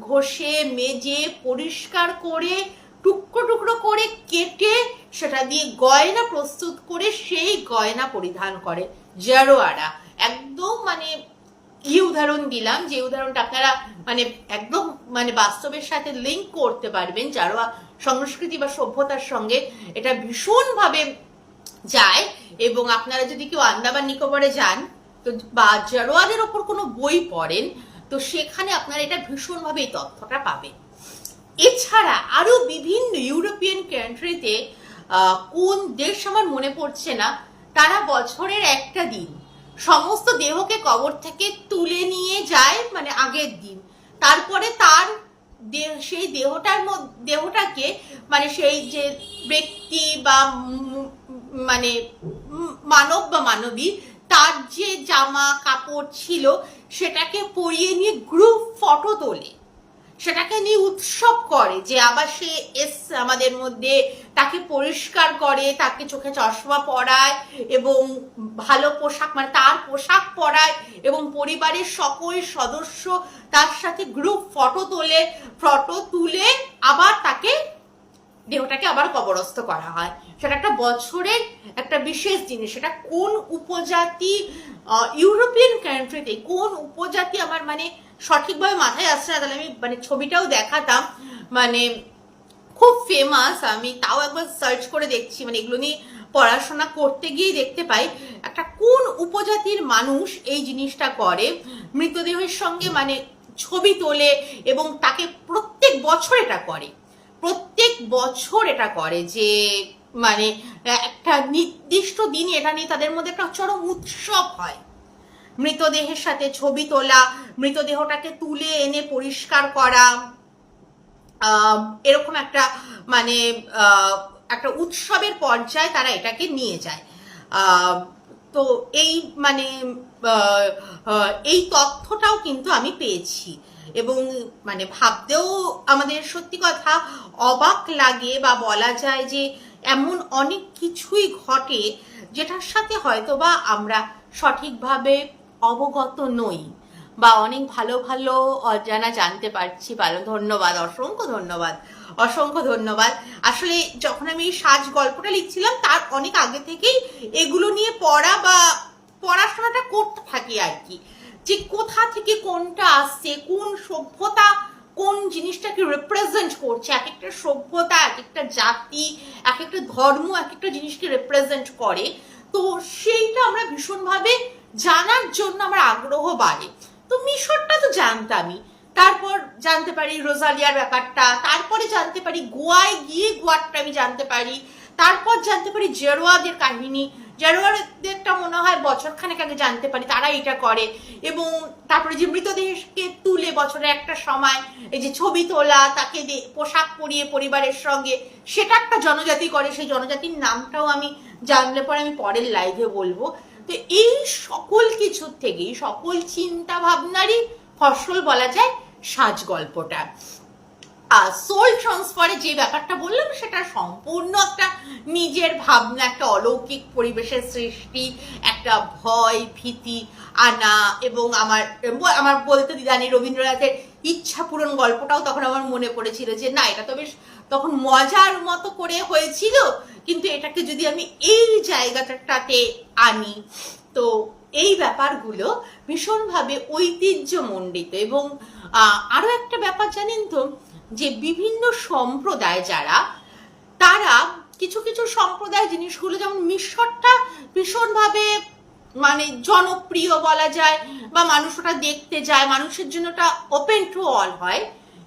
ঘষে মেজে পরিষ্কার করে টুকরো টুকরো করে কেটে সেটা দিয়ে গয়না প্রস্তুত করে সেই গয়না পরিধান করে জারোয়ারা। একদম মানে উদাহরণ দিলাম, যে উদাহরণটা আপনারা মানে একদম মানে বাস্তবের সাথে লিঙ্ক করতে পারবেন, জারোয়া সংস্কৃতি বা সভ্যতার সঙ্গে এটা ভীষণভাবে যায়। এবং আপনারা যদি কেউ আন্দামান নিকোবরে যান তো বা জারোয়াদের ওপর কোনো বই পড়েন, তো সেখানে আপনারা এটা ভীষণভাবে এই তথ্যটা পাবেন। এছাড়া আরো বিভিন্ন ইউরোপিয়ান কান্ট্রিতে, কোন দেশ আমার মনে পড়ছে না, তারা বছরের একটা দিন সমস্ত দেহকে কবর থেকে তুলে নিয়ে যায়, মানে আগের দিন, তারপরে তার সেই দেহটাকে মানে সেই যে ব্যক্তি বা মানে মানব বা মানবী তার যে জামা কাপড় ছিল সেটাকে পরিয়ে নিয়ে গ্রুপ ফটো তোলে, সেটাকে নিয়ে উৎসব করে যে আবার সে এসছে আমাদের মধ্যে, তাকে পরিষ্কার করে, তাকে চোখে চশমা পরায় এবং ভালো পোশাক মানে তার পোশাক পরায় এবং পরিবারের সকল সদস্য তার সাথে গ্রুপ ফটো তুলে আবার তাকে দেহটাকে আবার কবরস্থ করা হয়। সেটা একটা বছরের একটা বিশেষ জিনিস। সেটা কোন উপজাতি, ইউরোপিয়ান কান্ট্রিতে কোন উপজাতি আমার মানে সঠিকভাবে মাথায় আসছে না, তাহলে আমি মানে ছবিটাও দেখাতাম, মানে খুব ফেমাস। আমি তাও একবার সার্চ করে দেখছি, মানে এগুলো নিয়ে পড়াশোনা করতে গিয়ে দেখতে পাই একটা কোন উপজাতির মানুষ এই জিনিসটা করে, মৃতদেহের সঙ্গে মানে ছবি তোলে এবং তাকে প্রত্যেক বছর এটা করে যে মানে একটা নির্দিষ্ট দিন এটা নিয়ে তাদের মধ্যে একটা চরম উৎসব হয়। মৃতদেহের সাথে ছবি তোলা, মৃতদেহটাকে তুলে এনে পরিষ্কার করা, এরকম একটা মানে একটা উৎসবের পর্যায়ে তারা এটাকে নিয়ে যায়। তো এই মানে এই তথ্যটাও কিন্তু আমি পেয়েছি এবং মানে ভাবতেও আমাদের সত্যি কথা অবাক লাগে, বা বলা যায় যে এমন অনেক কিছুই ঘটে যেটার সাথে হয়তোবা আমরা সঠিকভাবে অবগত নই, বা অনেক ভালো ভালো অজানা জানতে পারছি। ভালো, ধন্যবাদ, অসংখ্য ধন্যবাদ। আসলে যখন আমি এই সাজ গল্পটা লিখছিলাম তার অনেক আগে থেকেই এগুলো নিয়ে পড়া বা পড়াশোনাটা করতে থাকি আর কি, যে কোথা থেকে কোনটা আসছে, কোন সভ্যতা কোন জিনিসটাকে রিপ্রেজেন্ট করছে, এক একটা সভ্যতা, এক একটা জাতি, এক একটা ধর্ম এক একটা জিনিসকে রিপ্রেজেন্ট করে। তো সেইটা আমরা ভীষণভাবে জানার জন্য আমার আগ্রহ বাড়ে। তো মিশরটা তো জানতামই, তারপর জানতে পারি রোজালিয়ার ব্যাপারটা, তারপরে জানতে পারি গোয়ায় গিয়ে গোয়ারটা আমি জানতে পারি, তারপর জানতে পারি জেরোয়াদের কাহিনী। জেরোয়াদেরটা মনে হয় বছরখানেক আগে জানতে পারি তারা এটা করে। এবং তারপরে যে মৃতদেহকে তুলে বছরের একটা সময় এই যে ছবি তোলা, তাকে পোশাক পরিয়ে পরিবারের সঙ্গে, সেটা একটা জনজাতি করে। সেই জনজাতির নামটাও আমি জানলে পরে আমি পরের লাইভে বলবো। তো এই সকল কিছুর থেকেই, সকল চিন্তা ভাবনারই ফসল বলা যায় সাজ গল্পটা। সোল ট্রান্সফারে যে ব্যাপারটা বললাম সেটা সম্পূর্ণ একটা নিজের ভাবনা, একটা অলৌকিক পরিবেশের সৃষ্টি, একটা ভয় ভীতি আনা। এবং আমার বলতে দিদানি রবীন্দ্রনাথের ইচ্ছা পূরণ গল্পটাও তখন আমার মনে পড়েছিল যে না, এটা তো বেশ তখন মজার মতো করে হয়েছিল, কিন্তু এটাকে যদি আমি এই জায়গাটাতে আনি, তো এই ব্যাপারগুলো ভীষণভাবে ঐতিহ্যমণ্ডিত। এবং আরো একটা ব্যাপার জানেন তো, যে বিভিন্ন সম্প্রদায় যারা, তারা কিছু কিছু সম্প্রদায় জিনিসগুলো, যেমন মিশরটা ভীষণভাবে মানে জনপ্রিয় বলা যায়, বা মানুষ ওটা দেখতে যায়, মানুষের জন্য ওটা ওপেন টু অল হয়।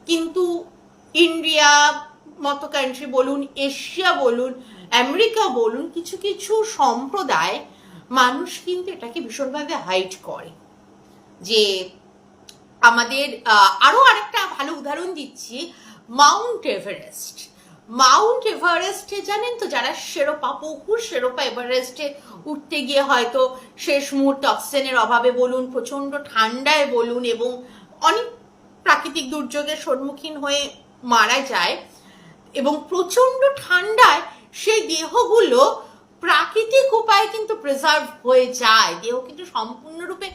কিন্তু ইন্ডিয়া মতো কান্ট্রি বলুন, এশিয়া বলুন, আমেরিকা বলুন, কিছু কিছু সম্প্রদায় মানুষ কিন্তু এটাকে ভীষণভাবে হাইড করে। যে আমাদের আরো আরেকটা ভালো উদাহরণ দিচ্ছি, মাউন্ট এভারেস্টে জানেন তো, যারা বহু শেরোপা এভারেস্টে উঠতে গিয়ে হয়তো শেষ মুহূর্তে অক্সিজেনের অভাবে বলুন, প্রচন্ড ঠান্ডায় বলুন, এবং অনেক প্রাকৃতিক দুর্যোগের সম্মুখীন হয়ে মারা যায়। এবং প্রচন্ড ঠান্ডায় সেই দেহগুলো প্রাকৃতিক উপায়ে কিন্তু প্রিজার্ভ হয়ে যায়, দেহ কিন্তু সম্পূর্ণরূপে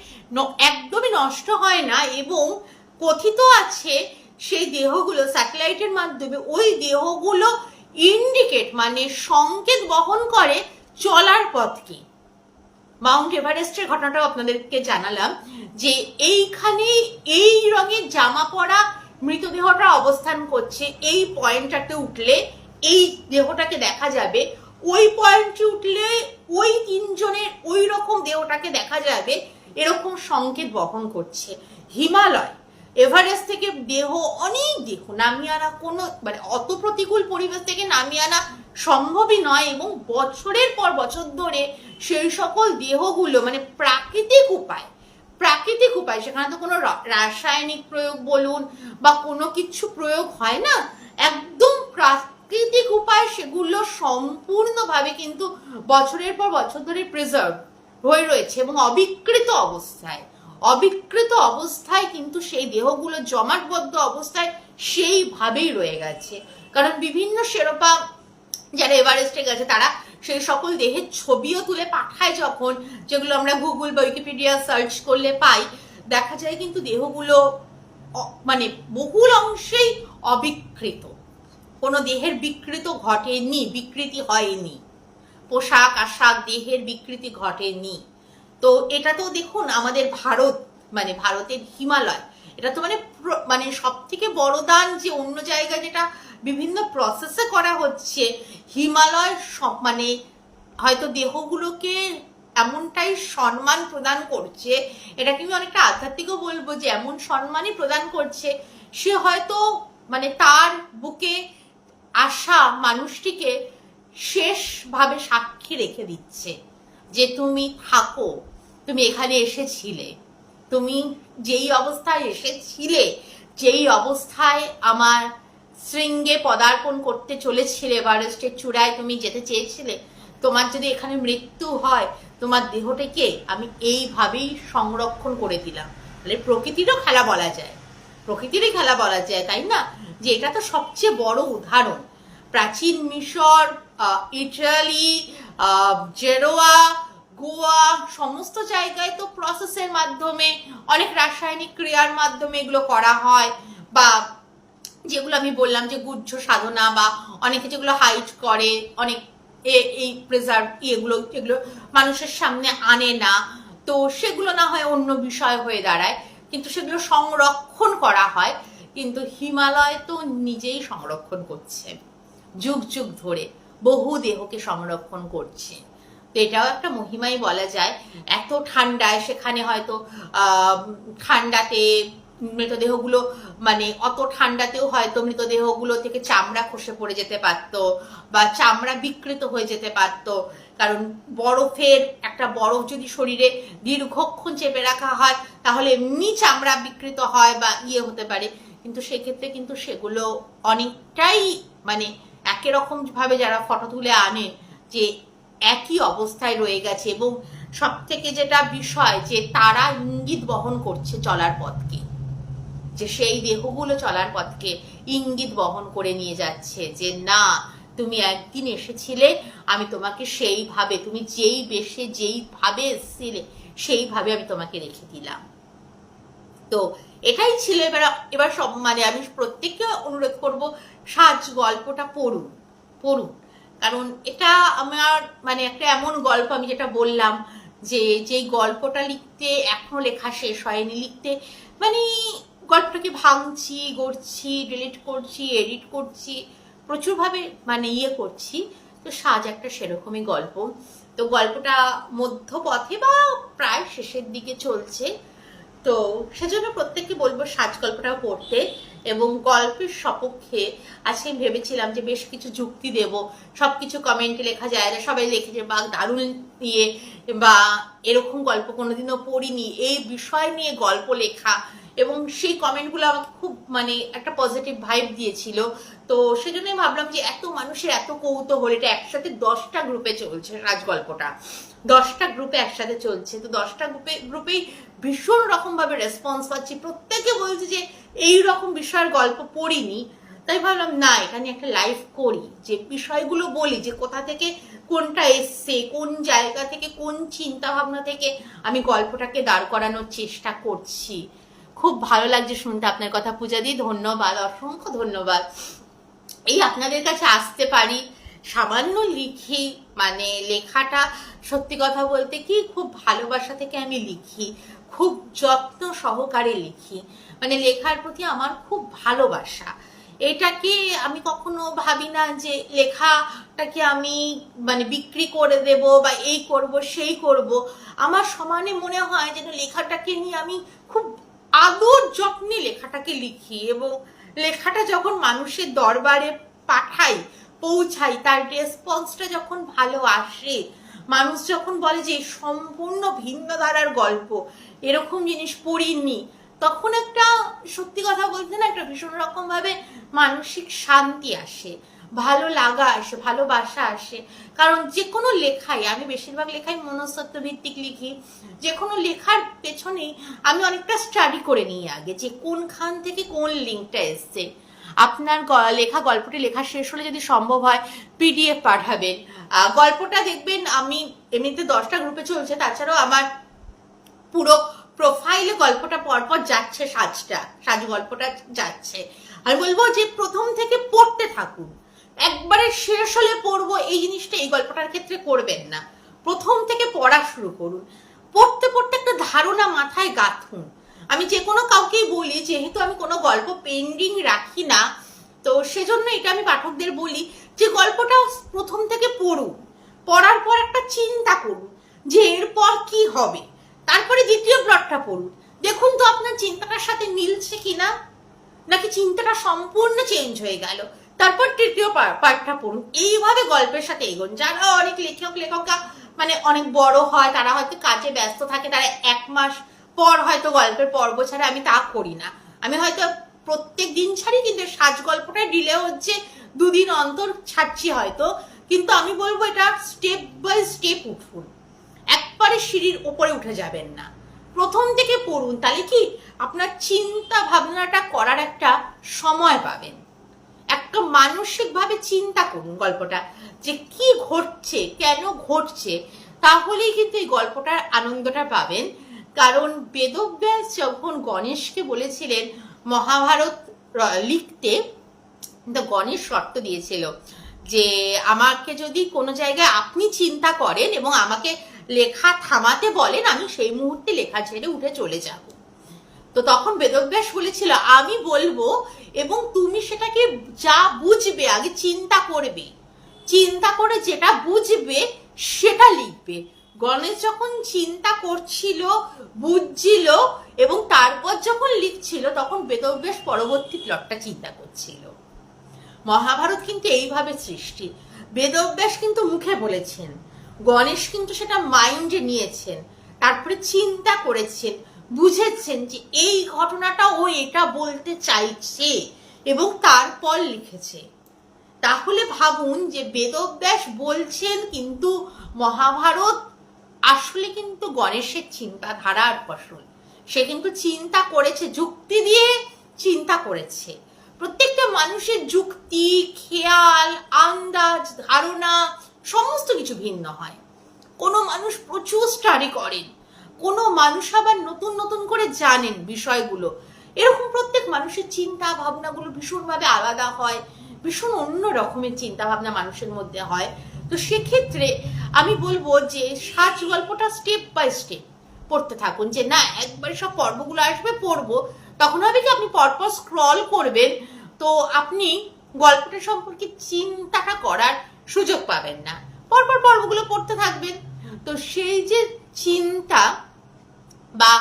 একদমই নষ্ট হয় না। এবং কথিত আছে সেই দেহগুলো স্যাটেলাইটের মাধ্যমে ওই দেহগুলো ইন্ডিকেট মানে সংকেত বহন করে চলার পথকে। মাউন্ট এভারেস্টের ঘটনাটাও আপনাদেরকে জানালাম যে এইখানে এই রঙের জামা পরা মৃতদেহটা অবস্থান করছে, এই পয়েন্টটাতে উঠলে এই দেহটাকে দেখা যাবে, ওই পয়েন্টে উঠলে ওই তিনজনের ওই রকম দেহটাকে দেখা যাবে, এরকম সংকেত বহন করছে। হিমালয় এভারেস্ট থেকে অনেক দেহ নামিয়ে আনা কোনো মানে অত প্রতিকূল পরিবেশ থেকে নামিয়ে আনা সম্ভবই নয়। এবং বছরের পর বছর ধরে সেই সকল দেহগুলো মানে প্রাকৃতিক উপায়, সেখানে তো কোনো রাসায়নিক প্রয়োগ বলুন বা কোনো কিছু প্রয়োগ হয় না, একদম প্রাকৃতিক উপায় সেগুলো সম্পূর্ণভাবে কিন্তু বছরের পর বছর ধরে প্রিজার্ভ হয়ে রয়েছে। এবং অবিকৃত অবস্থায় কিন্তু সেই দেহগুলো জমাটবদ্ধ অবস্থায় সেইভাবেই রয়ে গেছে। কারণ বিভিন্ন শেরপা যারা এভারেস্টে গেছে তারা সেই সকল দেহের ছবিও তুলে পাঠায় যখন, যেগুলো আমরা গুগল বা উইকিপিডিয়া সার্চ করলে পাই, দেখা যায় কিন্তু দেহগুলো মানে বহুল অংশেই অবিকৃত, কোনো দেহের বিকৃত ঘটেনি, বিকৃতি হয়নি, পোশাক আশাক দেহের বিকৃতি ঘটেনি। তো এটা তো দেখুন আমাদের ভারত, মানে ভারতের হিমালয়, এটা তো মানে সব থেকে বড় দান, যে অন্য জায়গায় যেটা বিভিন্ন প্রসেসে করা হচ্ছে, হিমালয় সব মানে হয়তো দেহগুলোকে এমনটাই সম্মান প্রদান করছে, এটা কিন্তু অনেকটা আধ্যাত্মিকও বলবো, যে এমন সম্মানই প্রদান করছে, সে হয়তো মানে তার বুকে আসা মানুষটিকে শেষভাবে সাক্ষী রেখে দিচ্ছে যে তুমি থাকো, তুমি এখানে এসেছিলে, তুমি যেই অবস্থায় এসেছিলে, যেই অবস্থায় আমার শৃঙ্গে পদার্পণ করতে চলেছিলে, এভারেস্টের চূড়ায় তুমি যেতে চেয়েছিলে, তোমার যদি এখানে মৃত্যু হয়, তোমার দেহটাকে আমি এইভাবেই সংরক্ষণ করে দিলাম। তাহলে প্রকৃতিরও খেলা বলা যায়, প্রকৃতিরই খেলা বলা যায়, তাই না? যে এটা তো সবচেয়ে বড় উদাহরণ। প্রাচীন মিশর, ইটালি, জেরোয়া, গোয়া, সমস্ত জায়গায় তো প্রসেসের মাধ্যমে, অনেক রাসায়নিক ক্রিয়ার মাধ্যমে এগুলো করা হয়, বা যেগুলো আমি বললাম যে গুহ্য সাধনা, বা অনেকে যেগুলো হাইড করে, অনেক এই প্রেজার্ভ এগুলো যেগুলো মানুষের সামনে আনে না, তো সেগুলো না হয় অন্য বিষয় হয়ে দাঁড়ায়, কিন্তু সেগুলো সংরক্ষণ করা হয়। কিন্তু হিমালয় তো নিজেই সংরক্ষণ করছে, যুগ যুগ ধরে বহু দেহকে সংরক্ষণ করছে। তো এটাও একটা মহিমাই বলা যায়। এত ঠান্ডায় সেখানে হয়তো ঠান্ডাতে মৃতদেহগুলো, মানে অত ঠান্ডাতেও হয়তো মৃতদেহগুলো থেকে চামড়া খসে পড়ে যেতে পারত, বা চামড়া বিকৃত হয়ে যেতে পারত, কারণ বরফের একটা বরফ যদি শরীরে দীর্ঘক্ষণ চেপে রাখা হয় তাহলে এমনি চামড়া বিকৃত হয় বা হতে পারে। কিন্তু সেক্ষেত্রে কিন্তু সেগুলো অনেকটাই মানে একই রকম ভাবে যারা ফটো তুলে আনেন, যে একই অবস্থায় রয়ে গেছে। এবং সব থেকে যেটা বিষয়, যে তারা ইঙ্গিত বহন করছে চলার পথকে, যে সেই দেহগুলো চলার পথকে ইঙ্গিত বহন করে নিয়ে যাচ্ছে, যে না তুমি একদিন এসেছিলে, আমি তোমাকে সেইভাবে, তুমি যেই বেশে যেইভাবে এসেছিলে সেইভাবে আমি তোমাকে রেখে দিলাম। তো এটাই ছিল। এবার সব মানে আমি প্রত্যেককে অনুরোধ করব, সাজ গল্পটা পড়ুন, পড়ুন, কারণ এটা আমার মানে একটা এমন গল্প, আমি যেটা বললাম যে যেই গল্পটা লিখতে এখনো লেখা শেষ হয়নি, লিখতে মানে গল্পটাকে ভাঙছি, গড়ছি, ডিলিট করছি, এডিট করছি, প্রচুরভাবে মানে করছি। তো সাজ একটা সেরকমই গল্প। তো গল্পটা মধ্যপথে বা প্রায় শেষের দিকে চলছে, তো সেজন্য প্রত্যেককে বলবো সাজ গল্পটাও পড়তে। এবং গল্পের সপক্ষে আজকে আমি ভেবেছিলাম যে বেশ কিছু যুক্তি দেব, সবকিছু কমেন্টে লেখা যায় না, সবাই লিখেছে বা দারুণ নিয়ে, বা এরকম গল্প কোনোদিনও পড়িনি, এই বিষয় নিয়ে গল্প লেখা, এবং সেই কমেন্টগুলো আমাকে খুব মানে একটা পজিটিভ ভাইব দিয়েছিল। তো সেজন্যই ভাবলাম যে এত মানুষের এত কৌতূহল, এটা একসাথে 10টা গ্রুপে চলছে রাজগল্পটা, 10টা গ্রুপে একসাথে চলছে। তো 10টা গ্রুপেই ভীষণ রকম ভাবে রেসপন্স পাচ্ছি, প্রত্যেকে বলছে যে এই রকম বিষয়ের গল্প পড়িনি। তাই ভাবলাম না, এখানে একটা লাইভ করি, যে বিষয়গুলো বলি, যে কোথা থেকে কোনটা এসছে, কোন জায়গা থেকে, কোন চিন্তা ভাবনা থেকে আমি গল্পটাকে দাঁড় করানোর চেষ্টা করছি। খুব ভালো লাগছে শুনতে আপনার কথা পূজাদি, ধন্যবাদ, অসংখ্য ধন্যবাদ। এই আপনাদের কাছে আসতে পারি, সামান্য লিখি, মানে লেখাটা সত্যি কথা বলতে কি খুব ভালোবাসা থেকে আমি লিখি, খুব যত্ন সহকারে লিখি, মানে লেখার প্রতি আমার খুব ভালোবাসা। এটাকে আমি কখনো ভাবি না যে লেখাটাকে আমি মানে বিক্রি করে দেব বা এই করব সেই করব। আমার সমানে মনে হয় যেন লেখাটাকে নিয়ে আমি খুব আদর যত্নে লেখাটাকে লিখি, এবং লেখাটা যখন মানুষের দরবারে পাঠাই, পৌঁছাই, তার রেসপন্সটা যখন ভালো আসে, মানুষ যখন বলে যে সম্পূর্ণ ভিন্ন ধারার গল্প, এরকম জিনিস পড়িনি, তখন একটা সত্যি কথা বলতে না একটা ভীষণ রকম ভাবে মানসিক শান্তি আসে, ভালো লাগা আসে, ভালোবাসা আসে। কারণ যে কোনো লেখাই, আমি বেশিরভাগ লেখাই মনস্তত্ত্ব ভিত্তিক লিখি, যে কোনো লেখার পেছনেই আমি অনেকটা স্টাডি করে নিই আগে, যে কোনখান থেকে কোন লিঙ্কটা এসছে। আপনার লেখা গল্পটি লেখা শেষ হলে যদি সম্ভব হয় পিডিএফ পাঠাবেন। গল্পটা দেখবেন আমি এমনিতে 10টা গ্রুপে চলছে, তাছাড়াও আমার পুরো প্রোফাইলে গল্পটা পরপর যাচ্ছে, সাজ গল্পটা যাচ্ছে। আমি বলবো যে প্রথম থেকে পড়তে থাকুন, একবারে শেষ হলে পড়বো এই জিনিসটা এই গল্পটার ক্ষেত্রে করবেন না। প্রথম থেকে পড়া শুরু করুন, পড়তে পড়তে একটা ধারণা মাথায় গাঁথুন। আমি যে কোনো কাউকেই বলি, যেহেতু আমি কোনো গল্প পেন্ডিং রাখি না, তো সেজন্য এটা আমি পাঠকদের বলি যে গল্পটা প্রথম থেকে পড়ুন, পড়ার পর একটা চিন্তা করুন যে এরপর কি হবে, তারপরে দ্বিতীয় প্লটটা পড়ুন, দেখুন তো আপনার চিন্তাটার সাথে মিলছে কিনা, নাকি চিন্তাটা সম্পূর্ণ চেঞ্জ হয়ে গেল, তারপর তৃতীয় পার্টটা পড়ুন। এইভাবে গল্পের সাথে এগোন। যারা অনেক লেখকা মানে অনেক বড় হয়, তারা হয়তো কাজে ব্যস্ত থাকে, তারা 1 মাস পর হয়তো গল্পের পর্ব ছাড়া, আমি তা করি না। আমি হয়তো প্রত্যেক দিন ছাড়ি, কিন্তু সাজ গল্পটা ডিলে হচ্ছে 2 দিন অন্তর ছাড়ছি হয়তো, কিন্তু আমি বলবো এটা স্টেপ বাই স্টেপ উঠুন, একবারে সিঁড়ির ওপরে উঠে যাবেন না, প্রথম থেকে পড়ুন। তাহলে কি আপনার চিন্তা ভাবনাটা করার একটা সময় পাবেন, একটা মানসিকভাবে চিন্তা করুন গল্পটা যে কি ঘটছে, কেন ঘটছে, তাহলেই কিন্তু এই গল্পটার আনন্দটা পাবেন। কারণ বেদব্যাস যখন গণেশকে বলেছিলেন মহাভারত লিখতে, গণেশ শর্ত দিয়েছিল যে আমাকে যদি কোনো জায়গায় আপনি চিন্তা করেন এবং আমাকে লেখা থামাতে বলেন, আমি সেই মুহূর্তে লেখা ছেড়ে উঠে চলে যাব। তো তখন বেদব্যাস বলেছিল আমি বলবো এবং তুমি সেটাকে যা বুঝবে আগে চিন্তা করবে, চিন্তা করে যেটা বুঝবে সেটা লিখবে। গণেশ যখন চিন্তা করছিল, বুঝছিল এবং তারপর যখন লিখছিল, তখন বেদব্যাস পরবর্তী প্লটটা চিন্তা করছিল। মহাভারত কিন্তু এইভাবে সৃষ্টি। বেদব্যাস কিন্তু মুখে বলেছেন, গণেশ কিন্তু সেটা মাইন্ডে নিয়েছেন, তারপরে চিন্তা করেছেন, বুঝেছেন যে এই ঘটনাটা ও এটা বলতে চাইছে এবং তারপর লিখেছে। তাহলে ভাবুন যে বেদব্যাস বলছেন, কিন্তু মহাভারত আসলে কিন্তু গণেশের চিন্তাধারার ফসল। সে কিন্তু চিন্তা করেছে, যুক্তি দিয়ে চিন্তা করেছে। প্রত্যেকটা মানুষের যুক্তি, খেয়াল, আন্দাজ, ধারণা সমস্ত কিছু ভিন্ন হয়। কোনো মানুষ প্রচুর স্টাডি করেন, কোনো মানুষ আবার নতুন নতুন করে জানেন বিষয়গুলো। এরকম প্রত্যেক মানুষের চিন্তা ভাবনাগুলো ভীষণভাবে আলাদা হয়, ভীষণ অন্য রকমের চিন্তা ভাবনা মানুষের মধ্যে হয়। তো সেক্ষেত্রে আমি বলবো যে সাজ গল্পটা স্টেপ বাই স্টেপ পড়তে থাকুন, যে না একবারে সব পর্বগুলো আসবে পড়বো, তখন হবে কি আপনি পরপর স্ক্রল করবেন, তো আপনি গল্পটা সম্পর্কে চিন্তাটা করার সুযোগ পাবেন না, পরপর পর্বগুলো পড়তে থাকবেন। তো সেই যে চিন্তা বা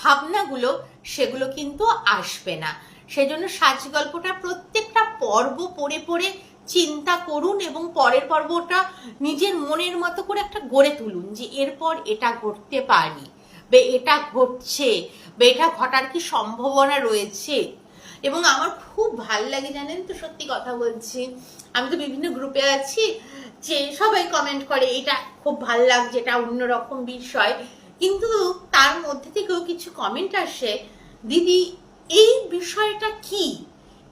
ভাবনাগুলো সেগুলো কিন্তু আসবে না। সেজন্য সাজ গল্পটা প্রত্যেকটা পর্ব পড়ে পড়ে চিন্তা করুন এবং পরের পর্বটা নিজের মনের মতো করে একটা গড়ে তুলুন, যে এরপর এটা ঘটতে পারি বা এটা ঘটছে বা এটা ঘটার কি সম্ভাবনা রয়েছে। এবং আমার খুব ভাল লাগে জানেন তো, সত্যি কথা বলছি, আমি তো বিভিন্ন গ্রুপে আছি, যে সবাই কমেন্ট করে এটা খুব ভাল লাগছে, এটা অন্যরকম বিষয়, কিন্তু তার মধ্যে থেকেও কিছু কমেন্ট আসে, দিদি এই বিষয়টা কি,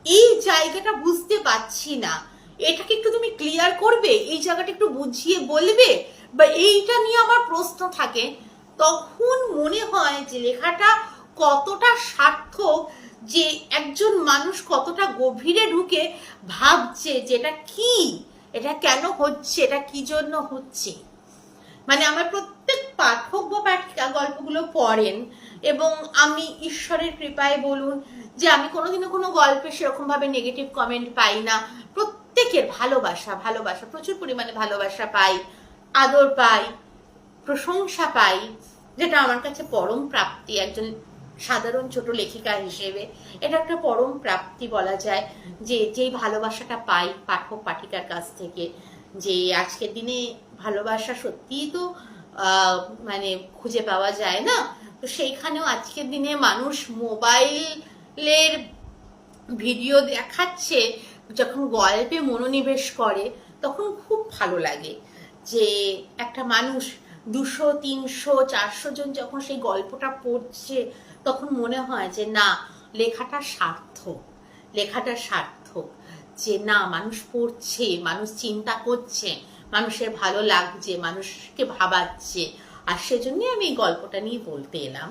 এই জায়গাটা বুঝতে পারছি না, এটাকে একটু তুমি ক্লিয়ার করবে, এই জায়গাটা একটু বুঝিয়ে বলবে, বা এইটা নিয়ে আমার প্রশ্ন থাকে। তখন মনে হয় যে লেখাটা কতটা সার্থক, যে একজন মানুষ কতটা গভীরে ঢুকে ভাবছে যে এটা কি, এটা কেন হচ্ছে, এটা কি জন্য হচ্ছে। মানে আমার প্রত্যেক পাঠক বা পাঠিকা গল্পগুলো পড়েন এবং আমি ঈশ্বরের কৃপায় বলুন যে আমি কোনোদিনও কোনো গল্পে সেরকম ভাবে নেগেটিভ কমেন্ট পাই না। প্রত্যেকের ভালোবাসা, ভালোবাসা প্রচুর পরিমাণে ভালোবাসা পাই, আদর পাই, প্রশংসা পাই, যেটা আমার কাছে পরম প্রাপ্তি। একজন সাধারণ ছোট লেখিকা হিসেবে এটা একটা পরম প্রাপ্তি বলা যায়, যে যেই ভালোবাসাটা পাই পাঠক পাঠিকার কাছ থেকে, যে আজকের দিনে ভালোবাসা সত্যিই তো মানে খুঁজে পাওয়া যায় না। তো সেইখানেও আজকের দিনে মানুষ মোবাইলের ভিডিও দেখাচ্ছে, যখন গল্পে মনোনিবেশ করে তখন খুব ভালো লাগে, যে একটা মানুষ 200, 300, 400 জন যখন সেই গল্পটা পড়ছে, তখন মনে হয় যে না লেখাটা সার্থক, লেখাটা সার্থক, যে না মানুষ পড়ছে, মানুষ চিন্তা করছে, মানুষের ভালো লাগছে, মানুষকে ভাবাচ্ছে, আর সেজন্যই আমি এই গল্পটা নিয়ে বলতে এলাম।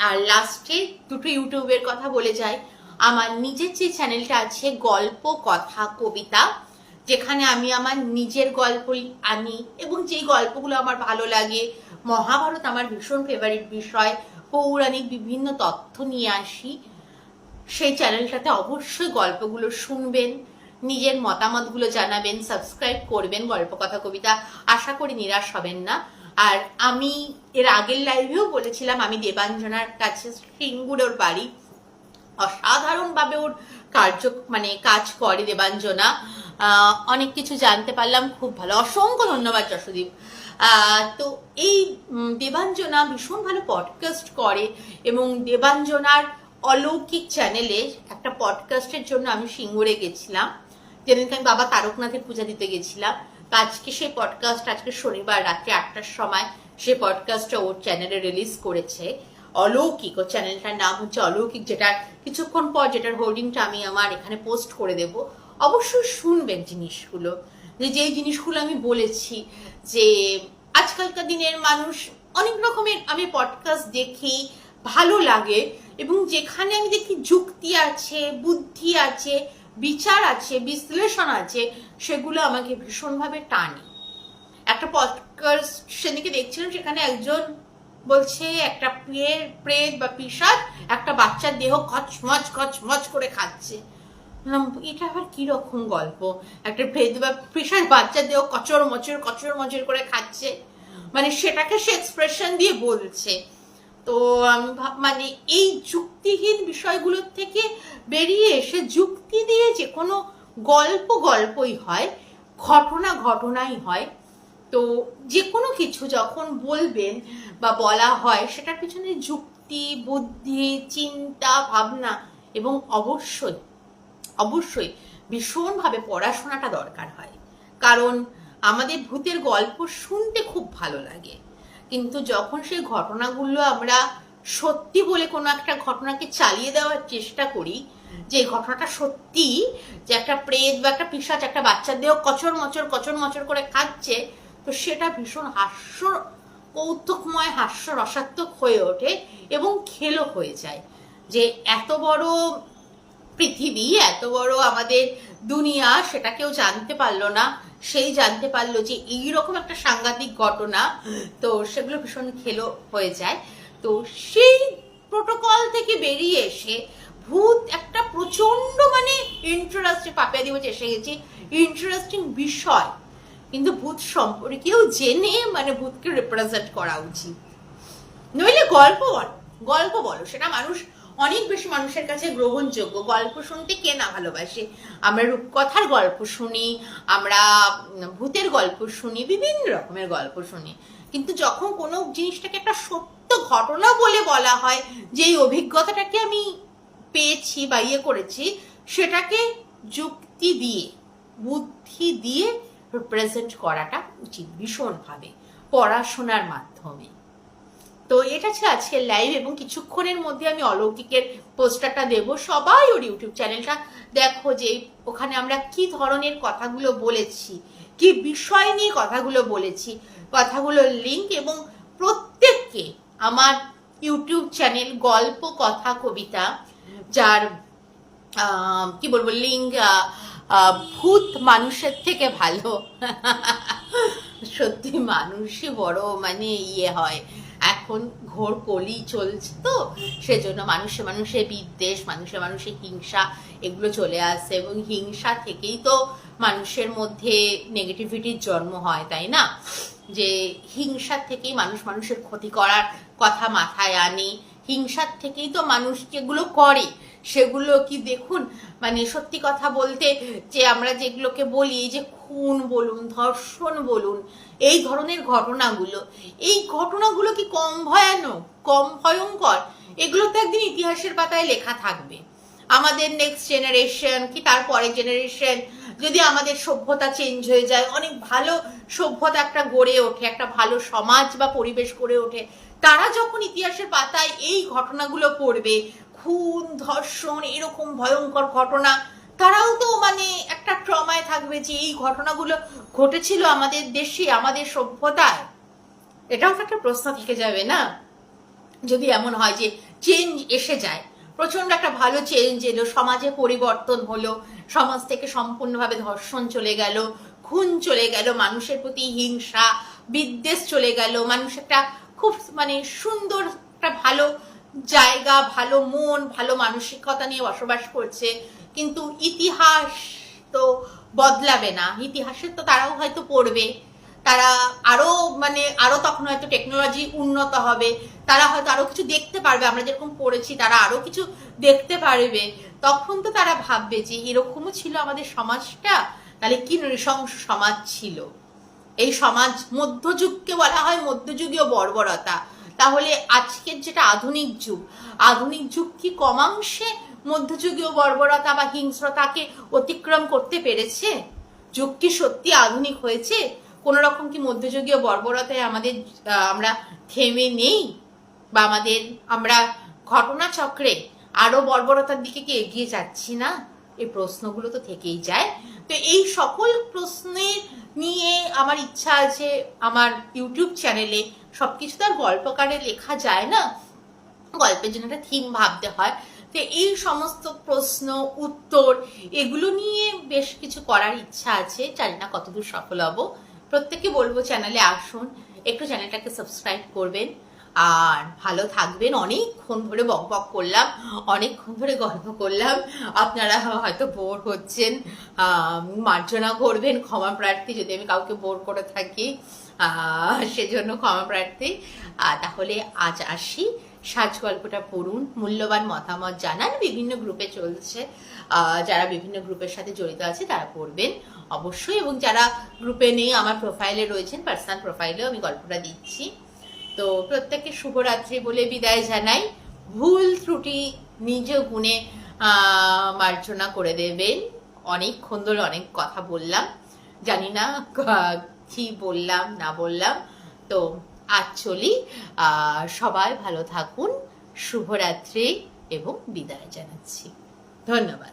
আর লাস্টে দুটো ইউটিউবের কথা বলে যাই। আমার নিজের যে চ্যানেলটা আছে গল্প কথা কবিতা, যেখানে আমি আমার নিজের গল্প আনি এবং যেই গল্পগুলো আমার ভালো লাগে, মহাভারত আমার ভীষণ ফেভারিট বিষয়, পৌরাণিক বিভিন্ন তথ্য নিয়ে আসি, সেই চ্যানেলটাতে অবশ্যই গল্পগুলো শুনবেন, নিজের মতামতগুলো জানাবেন, সাবস্ক্রাইব করবেন গল্প কথা কবিতা। আশা করি নিরাশ হবেন না। আর আমি এর আগের লাইভেও বলেছিলাম, আমি দেবাঞ্জনার কাছে সিঙ্গুর ওর বাড়ি, অসাধারণভাবে ওর কাজ করে দেবাঞ্জনা। অনেক কিছু জানতে পারলাম, খুব ভালো, অসংখ্য ধন্যবাদ যশোদীপ। তো এই দেবাঞ্জনা ভীষণ ভালো পডকাস্ট করে, এবং দেবাঞ্জনার অলৌকিক চ্যানেলে একটা পডকাস্টের জন্য আমি সিঙ্গুরে গেছিলাম, যেদিনকে আমি বাবা তারকনাথের পূজা দিতে গেছিলাম। তো আজকে সেই পডকাস্ট, আজকে শনিবার রাত্রে 8টার সময় সেই পডকাস্টটা ওর চ্যানেলে রিলিজ করেছে। অলৌকিক, ওর চ্যানেলটার নাম হচ্ছে অলৌকিক, যেটা কিছুক্ষণ পর যেটার হোল্ডিংটা আমি আমার এখানে পোস্ট করে দেব। অবশ্যই শুনবেন জিনিসগুলো, যেই জিনিসগুলো আমি বলেছি, যে আজকালকার দিনের মানুষ অনেক রকমের, আমি পডকাস্ট দেখি, ভালো লাগে, এবং যেখানে আমি দেখি যুক্তি আছে, বুদ্ধি আছে, বিচার আছে, বিশ্লেষণ আছে, সেগুলো আমাকে ভীষণভাবে টানে। একটা পডকাস্ট সেদিকে দেখছিলাম, সেখানে একজন বলছে একটা প্রেত বা পিশাচ একটা বাচ্চার দেহ খচমচ খচমচ করে খাচ্ছে। এটা আবার কিরকম গল্প? একটা প্রেত বা পিশাচ বাচ্চার দেহ কচর মচর করে খাচ্ছে, মানে সেটাকে সে এক্সপ্রেশন দিয়ে বলছে। তো আমি মানে এই যুক্তিহীন বিষয়গুলোর থেকে বেরিয়ে এসে যুক্তি দিয়ে যে কোনো গল্পই হয়, ঘটনাই হয়। তো যে কোনো কিছু যখন বলবেন বা বলা হয়, সেটার পিছনে যুক্তি, বুদ্ধি, চিন্তা ভাবনা, এবং অবশ্যই ভীষণভাবে পড়াশোনাটা দরকার হয়। কারণ আমাদের ভূতের গল্প শুনতে খুব ভালো লাগে, কিন্তু যখন সেই ঘটনাগুলো আমরা সত্যি বলে কোনো একটা ঘটনাকে চালিয়ে দেওয়ার চেষ্টা করি, যে ঘটনাটা সত্যি, যে একটা প্রেত বা একটা পিশাচ একটা বাচ্চার দেহ কচর মচর করে খাচ্ছে, তো সেটা ভীষণ কৌতুকময়, রসাত্মক হয়ে ওঠে এবং খেলো হয়ে যায়। যে এত বড় পৃথিবী, এত বড় আমাদের দুনিয়া, সেটা কেউ জানতে পারলো না, সেই জানতে পারলো যে এইরকম একটা সাংঘাতিক ঘটনা, তো সেগুলো ভীষণ খেলো হয়ে যায়। তো সেই প্রোটোকল থেকে বেরিয়ে এসে ভূত একটা প্রচন্ড মানে ইন্টারেস্টিং, পাপিয়া দিবস এসে গেছে, ইন্টারেস্টিং বিষয়, কিন্তু ভূত সম্পর্কেও জেনে মানে ভূতকে রিপ্রেজেন্ট করা উচিত। নইলে গল্প বলো, সেটা অনেক বেশি মানুষের কাছে গ্রহণযোগ্য। গল্প শুনতে কে না ভালোবাসে? আমরা রূপকথার গল্প শুনি, আমরা ভূতের গল্প শুনি, বিভিন্ন রকমের গল্প শুনি, কিন্তু যখন কোনো জিনিসটাকে একটা সত্য ঘটনা বলে বলা হয়, যে এই অভিজ্ঞতাটাকে আমি পেয়েছি বা করেছি, সেটাকে যুক্তি দিয়ে, বুদ্ধি দিয়ে রিপ্রেজেন্ট করাটা উচিত ভীষণভাবে, পড়াশোনার মাধ্যমে। তো এটা ছিল আজকের লাইভ, এবং কিছুক্ষণের মধ্যে আমি অলৌকিকের পোস্টারটা দেব। সবাই ওর ইউটিউব চ্যানেলটা দেখো, যে ওখানে আমরা কি ধরনের কথাগুলো বলেছি, কি বিষয় নিয়ে কথাগুলো বলেছি, কথাগুলোর লিঙ্ক, এবং প্রত্যেককে আমার ইউটিউব চ্যানেল গল্প কথা কবিতা, যার কি বলবো লিঙ্ক ভূত মানুষের থেকে ভালো। সত্যি মানুষই বড় মানে হয়, এখন ঘোর কলি চলছে, তো সেজন্য মানুষে বিদ্বেষ, মানুষে হিংসা, এগুলো চলে আসে, এবং হিংসা থেকেই তো মানুষের মধ্যে নেগেটিভিটির জন্ম হয়, তাই না? যে হিংসার থেকেই মানুষের ক্ষতি করার কথা মাথায় আনে, হিংসার থেকেই তো মানুষ যেগুলো করে সেগুলো কি দেখুন, মানে সত্যি কথা বলতে, যে আমরা যেগুলোকে বলি, যে খুন বলুন, ধর্ষণ বলুন, এই ধরনের ঘটনাগুলো কি কম ভয়ানক, কম ভয়ঙ্কর? এগুলো তো একদিন ইতিহাসের পাতায় লেখা থাকবে। আমাদের নেক্সট জেনারেশন কি তার পরের জেনারেশন, যদি আমাদের সভ্যতা চেঞ্জ হয়ে যায়, অনেক ভালো সভ্যতা একটা গড়ে ওঠে, একটা ভালো সমাজ বা পরিবেশ গড়ে ওঠে, তারা যখন ইতিহাসের পাতায় এই ঘটনাগুলো পড়বে, খুন ধর্ষণ এরকম ভয়ঙ্কর ঘটনা, তারাও তো মানে একটা ট্রমায় থাকবে যে এই ঘটনাগুলো ঘটেছিল আমাদের দেশে, আমাদের সভ্যতায়। এটাও তো একটা প্রশ্ন থেকে যাবে না? যদি এমন হয় যে চেঞ্জ এসে যায়, প্রচন্ড একটা ভালো চেঞ্জ এলো, সমাজে পরিবর্তন হলো, সমাজ থেকে সম্পূর্ণভাবে ধর্ষণ চলে গেল, খুন চলে গেল, মানুষের প্রতি হিংসা বিদ্বেষ চলে গেল, মানুষ একটা খুব মানে সুন্দর একটা ভালো জায়গা, ভালো মন, ভালো মানসিকতা নিয়ে বসবাস করছে। কিন্তু ইতিহাস তো বদলাবে না, ইতিহাসের তো তারাও হয়তো পড়বে, তারা আরো মানে আরো তখন হয়তো টেকনোলজি উন্নত হবে, তারা হয়তো আরো কিছু দেখতে পারবে, আমরা যেরকম পড়েছি তারা আরো কিছু দেখতে পারবে। তখন তো তারা ভাববে যে এরকমও ছিল আমাদের সমাজটা, তাহলে কি নৃশংস সমাজ ছিল এই সমাজ। মধ্যযুগকে বলা হয় মধ্যযুগীয় বর্বরতা, তাহলে আজকের যেটা আধুনিক যুগ, আধুনিক যুগ কি কমাংশে মধ্যযুগীয় বর্বরতা বা হিংস্রতাকে অতিক্রম করতে পেরেছে? যুগ কি সত্যি আধুনিক হয়েছে? কোন রকম কি মধ্যযুগীয় বর্বরতায় আমাদের আমরা থেমে নেই, বা আমরা ঘটনাচক্রে আরো বর্বরতার দিকে কি এগিয়ে যাচ্ছি না? এই প্রশ্নগুলো তো থেকেই যায়। তো এই সকল প্রশ্নের নিয়ে আমার ইচ্ছা আছে আমার ইউটিউব চ্যানেলে, সবকিছু তো আর গল্পকারে লেখা যায় না, গল্পের জন্য একটা থিম ভাবতে হয়। তো এই সমস্ত প্রশ্ন উত্তর এগুলো নিয়ে বেশ কিছু করার ইচ্ছা আছে, জানি না কতদূর সফল হব। প্রত্যেককে বলবো চ্যানেলে আসুন, একটু চ্যানেলটাকে সাবস্ক্রাইব করবেন, আর ভালো থাকবেন। অনেকক্ষণ ধরে বক বক করলাম, অনেকক্ষণ ধরে গল্প করলাম, আপনারা হয়তো বোর হচ্ছেন, মার্জনা করবেন, ক্ষমা প্রার্থী যদি আমি কাউকে বোর করে থাকি, সেজন্য ক্ষমা প্রার্থী। তাহলে আজ আসি, সাজ গল্পটা পড়ুন, মূল্যবান মতামত জানান, বিভিন্ন গ্রুপে চলছে, যারা বিভিন্ন গ্রুপের সাথে জড়িত আছে তারা পড়বেন অবশ্যই, এবং যারা গ্রুপে নেই আমার প্রোফাইলে রয়েছেন, পার্সোনাল প্রোফাইলেও আমি গল্পটা দিচ্ছি। তো প্রত্যেককে শুভরাত্রি বলে বিদায় জানাই। ভুল ত্রুটি নিজ গুণে মার্জনা করে দেবেন। অনেকক্ষণ ধরে অনেক কথা বললাম, জানি না কি বললাম না বললাম। তো আজ চলি, সবাই ভালো থাকুন, শুভরাত্রি এবং বিদায় জানাচ্ছি। ধন্যবাদ।